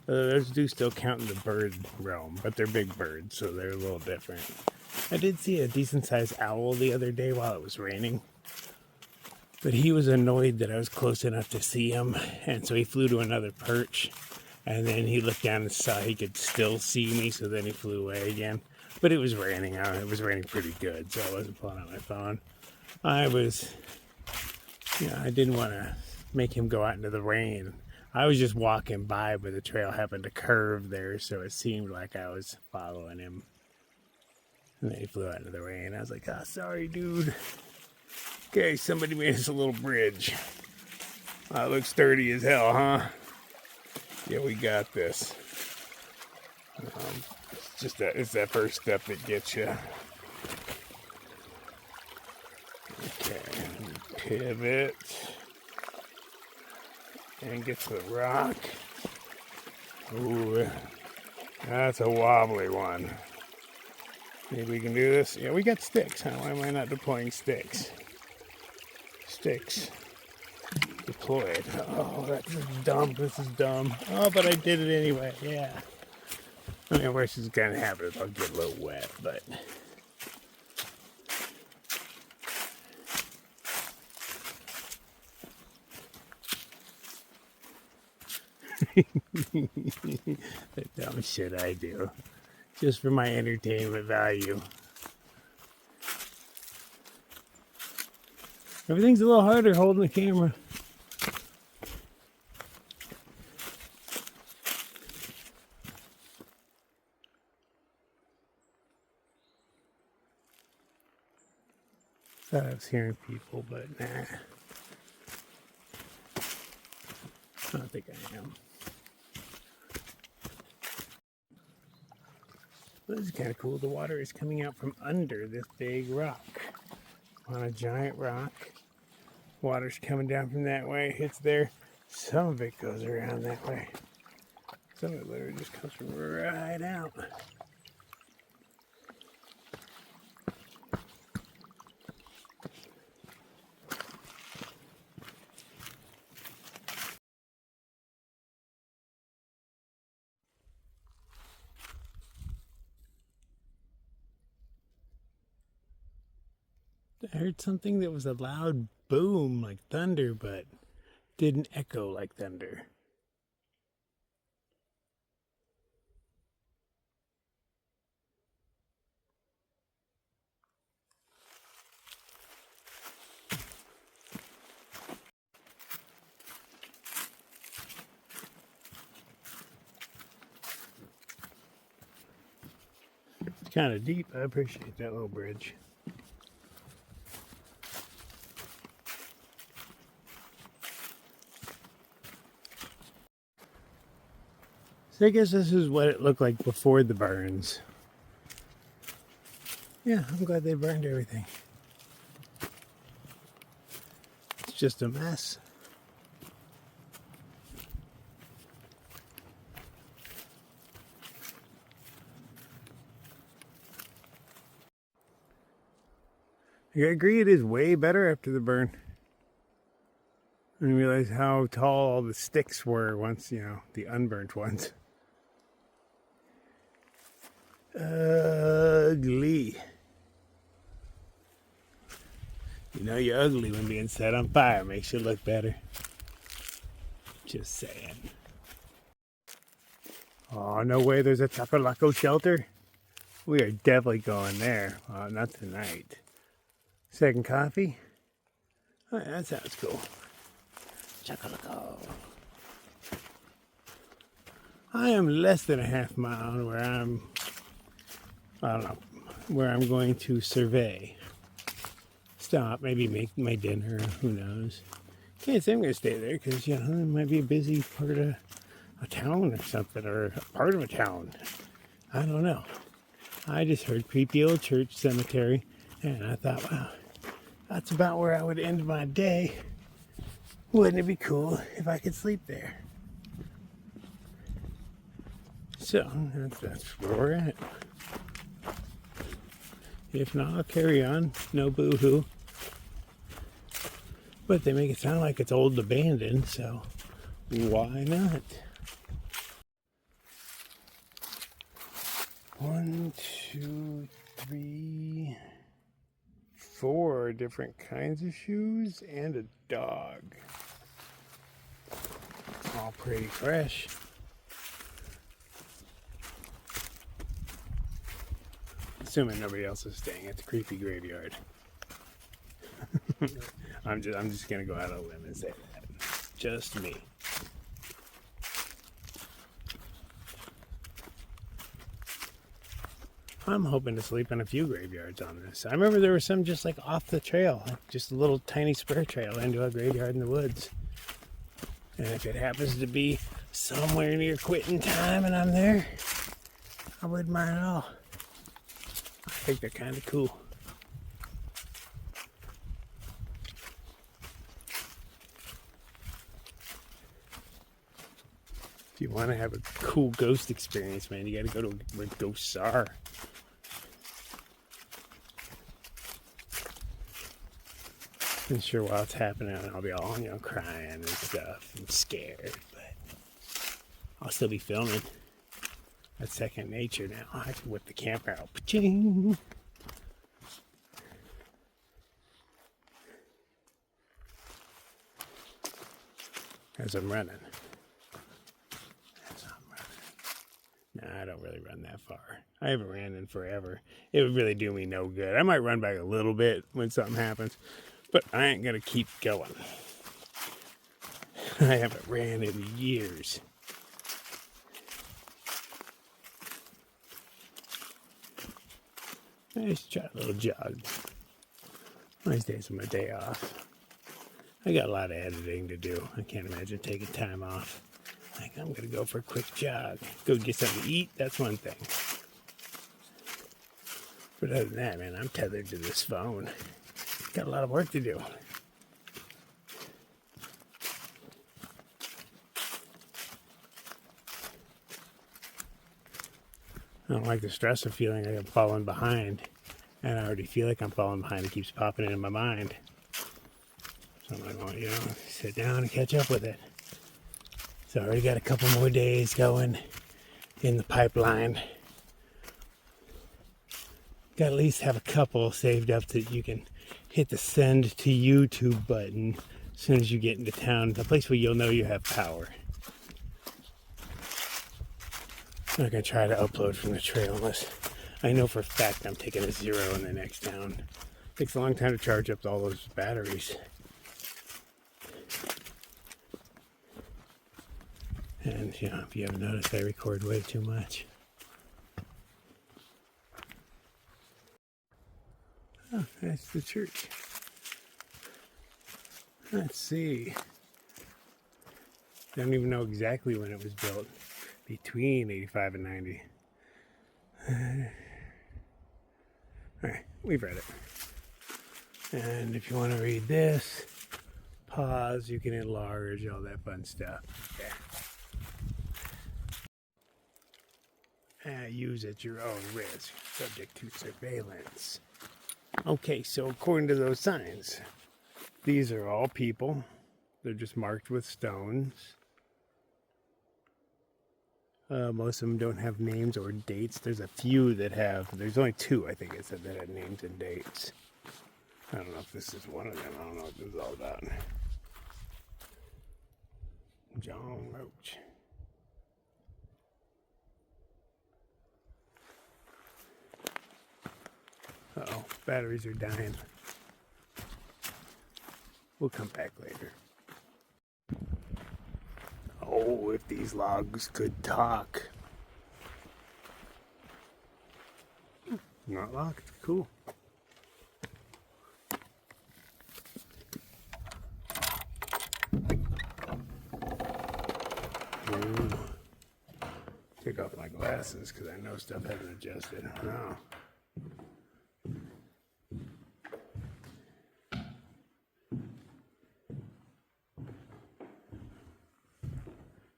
Those do still count in the bird realm, but they're big birds, so they're a little different. I did see a decent-sized owl the other day while it was raining, but he was annoyed that I was close enough to see him, and so he flew to another perch, and then he looked down and saw he could still see me, so then he flew away again. But it was raining. It was raining pretty good, so I wasn't pulling out my phone. I didn't want to make him go out into the rain. I was just walking by, but the trail happened to curve there, so it seemed like I was following him. And then he flew out into the rain. I was like, oh, sorry, dude. Okay, somebody made us a little bridge. It looks sturdy as hell, huh? Yeah, we got this. It's that first step that gets you. Okay, pivot. And get to the rock. Ooh, that's a wobbly one. Maybe we can do this. Yeah, we got sticks, huh? Why am I not deploying sticks? Sticks. Deployed. Oh, that's dumb. This is dumb. Oh, but I did it anyway. Yeah. I mean, worst is gonna happen is I'll get a little wet, but. The dumb shit I do. Just for my entertainment value. Everything's a little harder holding the camera. Thought I was hearing people, but nah. I don't think I am. This is kind of cool. The water is coming out from under this big rock. On a giant rock. Water's coming down from that way. It's there. Some of it goes around that way. Some of it literally just comes from right out. I heard something that was a loud boom like thunder, but didn't echo like thunder. It's kind of deep. I appreciate that little bridge. So I guess this is what it looked like before the burns. Yeah, I'm glad they burned everything. It's just a mess. I agree, it is way better after the burn. I didn't realize how tall all the sticks were once, the unburnt ones. Ugly. You're ugly when being set on fire. Makes you look better. Just saying. Oh, no way there's a Tapalaco shelter. We are definitely going there. Not tonight. Second coffee? Oh, yeah, that sounds cool. Chocolate. I am less than a half mile where I don't know, where I'm going to survey. Stop, maybe make my dinner, who knows. Can't say I'm going to stay there because, it might be a busy part of a town or something, or a part of a town. I don't know. I just heard creepy old church cemetery, and I thought, wow, that's about where I would end my day. Wouldn't it be cool if I could sleep there? So, that's where we're at. If not, I'll carry on. No boo-hoo. But they make it sound like it's old and abandoned, so why not? 1, 2, 3, 4 different kinds of shoes and a dog. All pretty fresh. Assuming nobody else is staying at the creepy graveyard. I'm just gonna go out on a limb and say that. Just me. I'm hoping to sleep in a few graveyards on this. I remember there were some just like off the trail, like just a little tiny spur trail into a graveyard in the woods. And if it happens to be somewhere near quitting time and I'm there, I wouldn't mind at all. I think they're kind of cool. If you want to have a cool ghost experience, man, you got to go to where ghosts are. And sure, while it's happening, I'll be all, crying and stuff and scared, but I'll still be filming. That's second nature now. I can whip the camera out. Pa-ching! As I'm running. No, I don't really run that far. I haven't ran in forever. It would really do me no good. I might run back a little bit when something happens, but I ain't gonna keep going. I haven't ran in years. Let's try a little jog. Nice days on my day off. I got a lot of editing to do. I can't imagine taking time off. Like, I'm gonna go for a quick jog. Go get something to eat, that's one thing. But other than that, man, I'm tethered to this phone. Got a lot of work to do. I don't like the stress of feeling like I'm falling behind. And I already feel like I'm falling behind. It keeps popping into my mind. So I'm like, well, sit down and catch up with it. So I already got a couple more days going in the pipeline. Got to at least have a couple saved up that you can hit the send to YouTube button as soon as you get into town. The place where you'll know you have power. I'm not going to try to upload from the trail unless I know for a fact I'm taking a 0 in the next town. It takes a long time to charge up all those batteries. And, if you haven't noticed, I record way too much. Oh, that's the church. Let's see. I don't even know exactly when it was built. Between 85 and 90. Alright, we've read it. And if you want to read this, pause, you can enlarge, all that fun stuff. Yeah. Use at your own risk, subject to surveillance. Okay, so according to those signs, these are all people. They're just marked with stones. Most of them don't have names or dates. There's a few that have. There's only 2, I think it said, that had names and dates. I don't know if this is one of them. I don't know what this is all about. John Roach. Uh-oh, batteries are dying. We'll come back later. Oh, if these logs could talk. Not locked. Cool. Ooh. Take off my glasses because I know stuff hasn't adjusted. Oh.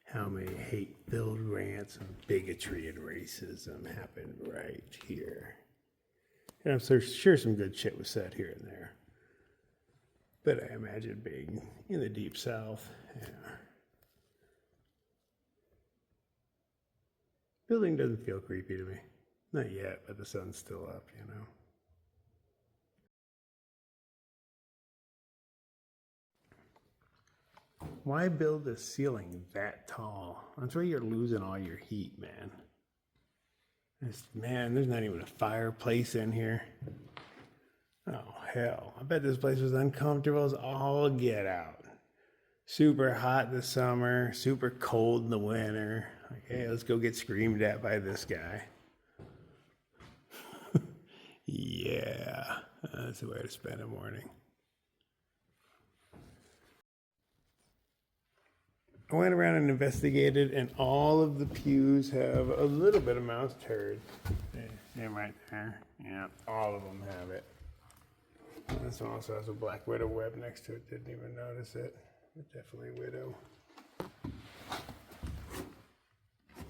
How many hate-filled rants of bigotry and racism happened right here. And I'm sure some good shit was said here and there. But I imagine being in the deep south, yeah. Building doesn't feel creepy to me. Not yet, but the sun's still up, you know. Why build a ceiling that tall? That's where you're losing all your heat, man. Man, there's not even a fireplace in here. Oh, hell. I bet this place was uncomfortable as all get out. Super hot in the summer, super cold in the winter. Like, hey, let's go get screamed at by this guy. Yeah, that's the way to spend a morning. I went around and investigated, and all of the pews have a little bit of mouse turd. Yeah, right there. Yeah, all of them have it. This one also has a black widow web next to it. Didn't even notice it. But definitely widow.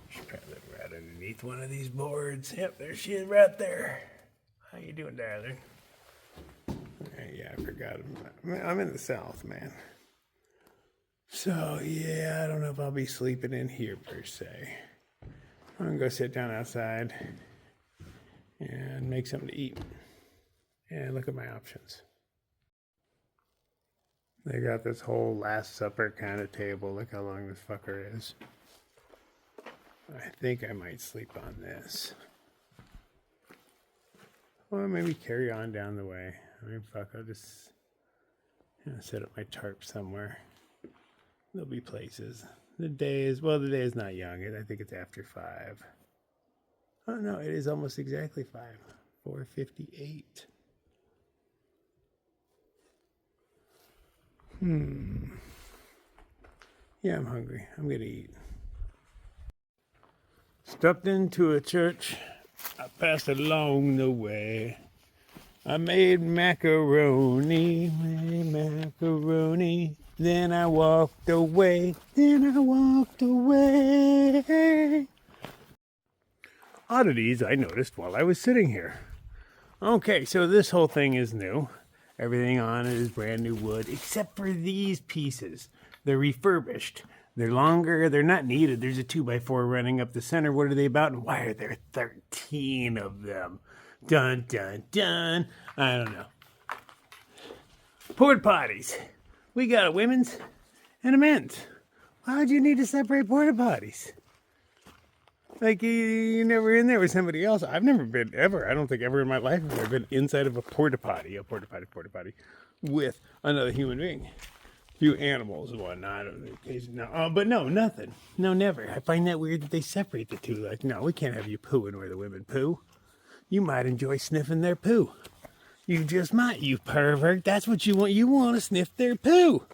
She's probably right underneath one of these boards. Yep, there she is right there. How you doing, darling? Yeah, I forgot. I'm in the South, man. So, yeah, I don't know if I'll be sleeping in here per se. I'm going to go sit down outside and make something to eat and look at my options. They got this whole Last Supper kind of table. Look how long this fucker is. I think I might sleep on this. Or maybe carry on down the way. I mean, fuck, I'll just set up my tarp somewhere. There'll be places. The day is not young. I think it's after 5. Oh, no, it is almost exactly 5. 4:58. Yeah, I'm hungry. I'm going to eat. Stepped into a church. I passed along the way. I made macaroni. Then I walked away. Oddities I noticed while I was sitting here. Okay, so this whole thing is new. Everything on it is brand new wood, except for these pieces. They're refurbished. They're longer. They're not needed. There's a 2x4 running up the center. What are they about? And why are there 13 of them? Dun, dun, dun. I don't know. Porta potties. We got a women's and a men's. Why would you need to separate porta potties? Like, you're never in there with somebody else. I've never been ever. I don't think ever in my life have I been inside of a porta potty, with another human being. A few animals and whatnot. No, but no, nothing. No, never. I find that weird that they separate the two. Like, no, we can't have you pooing where the women poo. You might enjoy sniffing their poo. You just might, you pervert. That's what you want. You want to sniff their poo.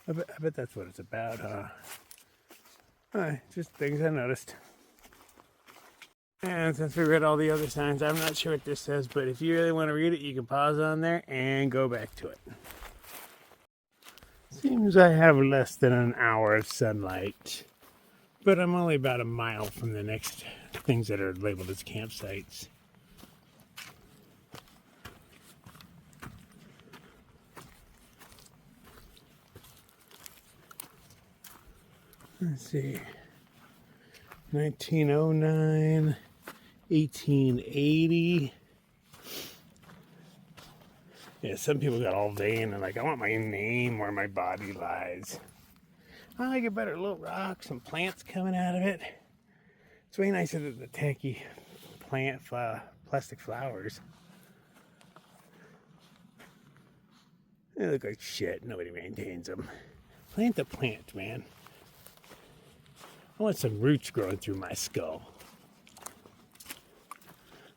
I bet that's what it's about, huh? All right, just things I noticed. And since we read all the other signs, I'm not sure what this says, but if you really want to read it, you can pause on there and go back to it. Seems I have less than an hour of sunlight, but I'm only about a mile from the next things that are labeled as campsites. Let's see, 1909, 1880. Yeah, some people got all vain and like, I want my name where my body lies. I get better little rocks and plants coming out of it. It's way nicer than the tacky plastic flowers. They look like shit. Nobody maintains them. Plant the plant, man. I want some roots growing through my skull.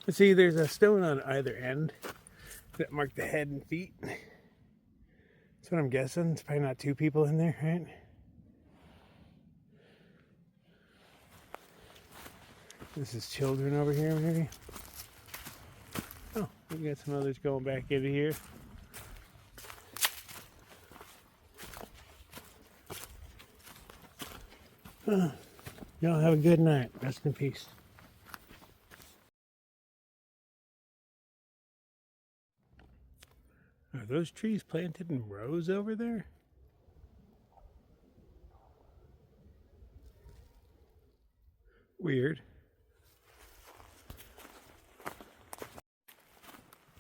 But see, there's a stone on either end that mark the head and feet. That's what I'm guessing. It's probably not two people in there, right? This is children over here, maybe. Oh, we got some others going back into here. Y'all have a good night. Rest in peace. Are those trees planted in rows over there? Weird.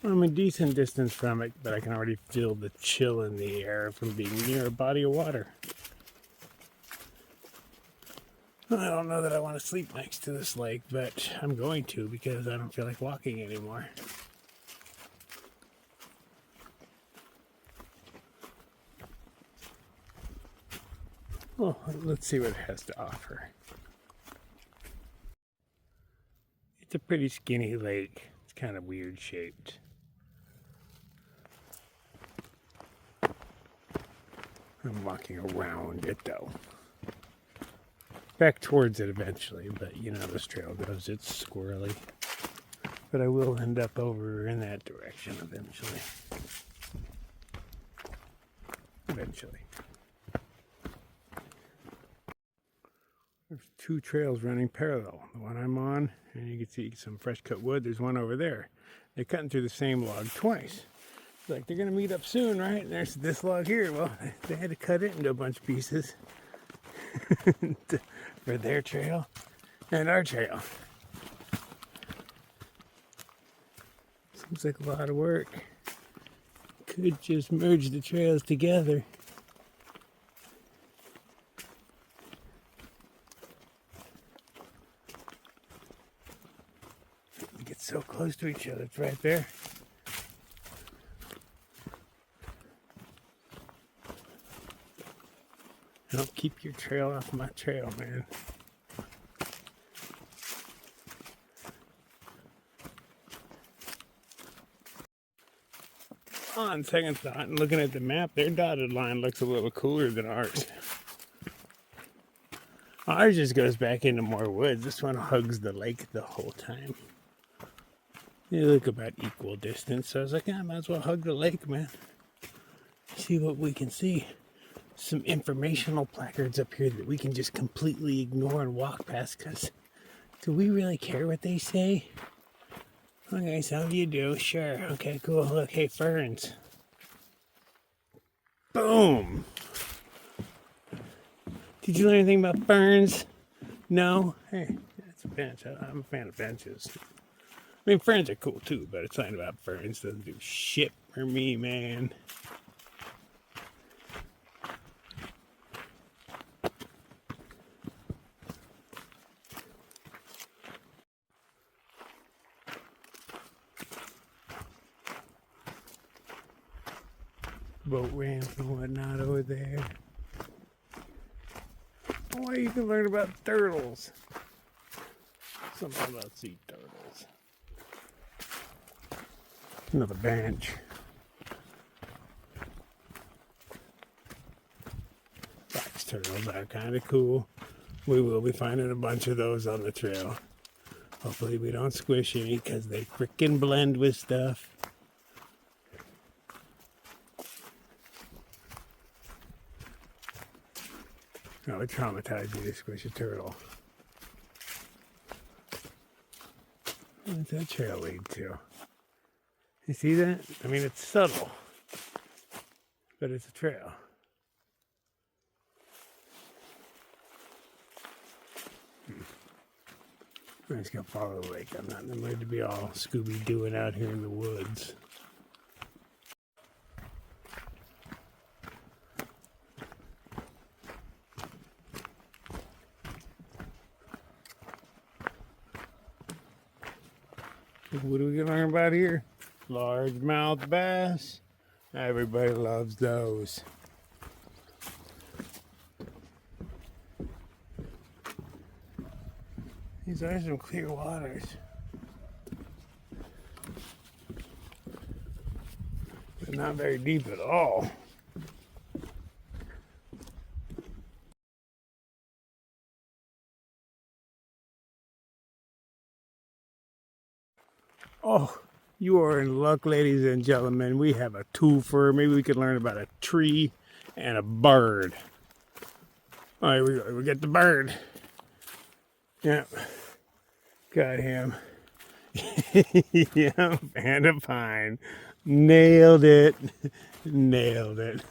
I'm a decent distance from it, but I can already feel the chill in the air from being near a body of water. I don't know that I want to sleep next to this lake, but I'm going to because I don't feel like walking anymore. Well, let's see what it has to offer. It's a pretty skinny lake. It's kind of weird shaped. I'm walking around it though. Back towards it eventually, but you know how this trail goes, it's squirrely. But I will end up over in that direction eventually. Eventually. There's two trails running parallel. The one I'm on, and you can see some fresh cut wood. There's one over there. They're cutting through the same log twice. Like they're gonna meet up soon, right? And there's this log here. Well, they had to cut it into a bunch of pieces for their trail and our trail. Seems like a lot of work. Could just merge the trails together. We get so close to each other. It's right there. Don't keep your trail off my trail, man. On second thought, and looking at the map, their dotted line looks a little cooler than ours. Ours just goes back into more woods. This one hugs the lake the whole time. They look about equal distance, so I was like, I might as well hug the lake, man. See what we can see. Some informational placards up here that we can just completely ignore and walk past, because do we really care what they say? Okay, so you do, sure. Okay, cool. Look, hey, ferns. Boom! Did you learn anything about ferns? No? Hey, that's a bench. I'm a fan of benches. I mean, ferns are cool too, but it's something about ferns doesn't do shit for me, man. Boat ramps and whatnot over there. Oh, you can learn about turtles. Something about sea turtles. Another bench. Fox turtles are kind of cool. We will be finding a bunch of those on the trail. Hopefully we don't squish any because they frickin' blend with stuff. It would traumatize me to squish a turtle. What's that trail lead to? You see that? I mean, it's subtle, but it's a trail. I'm just gonna follow the lake. I'm not in the mood to be all Scooby-Dooing out here in the woods. What are we gonna learn about here? Largemouth bass, Everybody loves those. These are some clear waters. But not very deep at all. Oh, you are in luck, ladies and gentlemen. We have a twofer. Maybe we could learn about a tree and a bird. All right, we get the bird. Yeah, got him. Yeah, and a pine. Nailed it. Nailed it.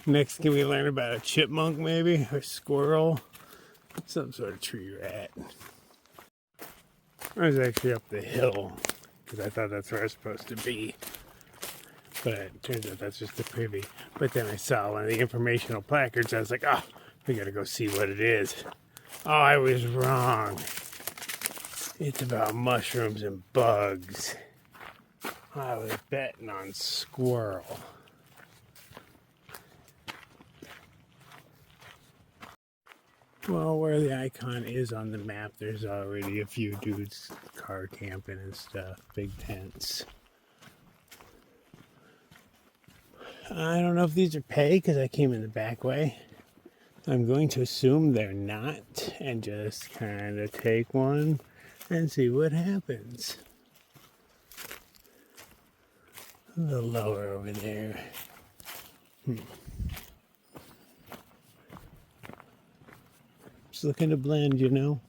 Next, can we learn about a chipmunk maybe? Or squirrel? Some sort of tree rat. I was actually up the hill because I thought that's where I was supposed to be. But it turns out that's just the privy. But then I saw one of the informational placards. I was like, oh, we gotta go see what it is. Oh, I was wrong. It's about mushrooms and bugs. I was betting on squirrel. Well, where the icon is on the map, there's already a few dudes car camping and stuff, big tents. I don't know if these are pay because I came in the back way. I'm going to assume they're not and just kind of take one and see what happens. A little lower over there. Just looking to blend, you know.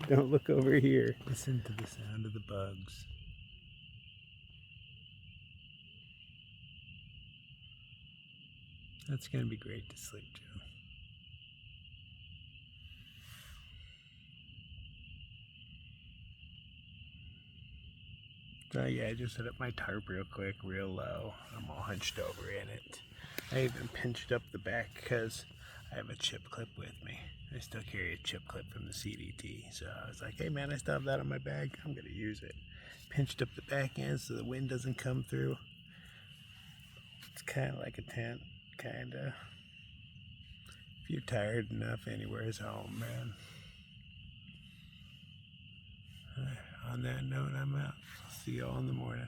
Don't look over here. Listen to the sound of the bugs. That's going to be great to sleep, Joe. So yeah, I just set up my tarp real quick, real low. I'm all hunched over in it. I even pinched up the back because I have a chip clip with me. I still carry a chip clip from the CDT. So I was like, hey man, I still have that on my bag. I'm going to use it. Pinched up the back end so the wind doesn't come through. It's kind of like a tent, kind of. If you're tired enough, anywhere's home, man. On that note, I'm out. See y'all in the morning.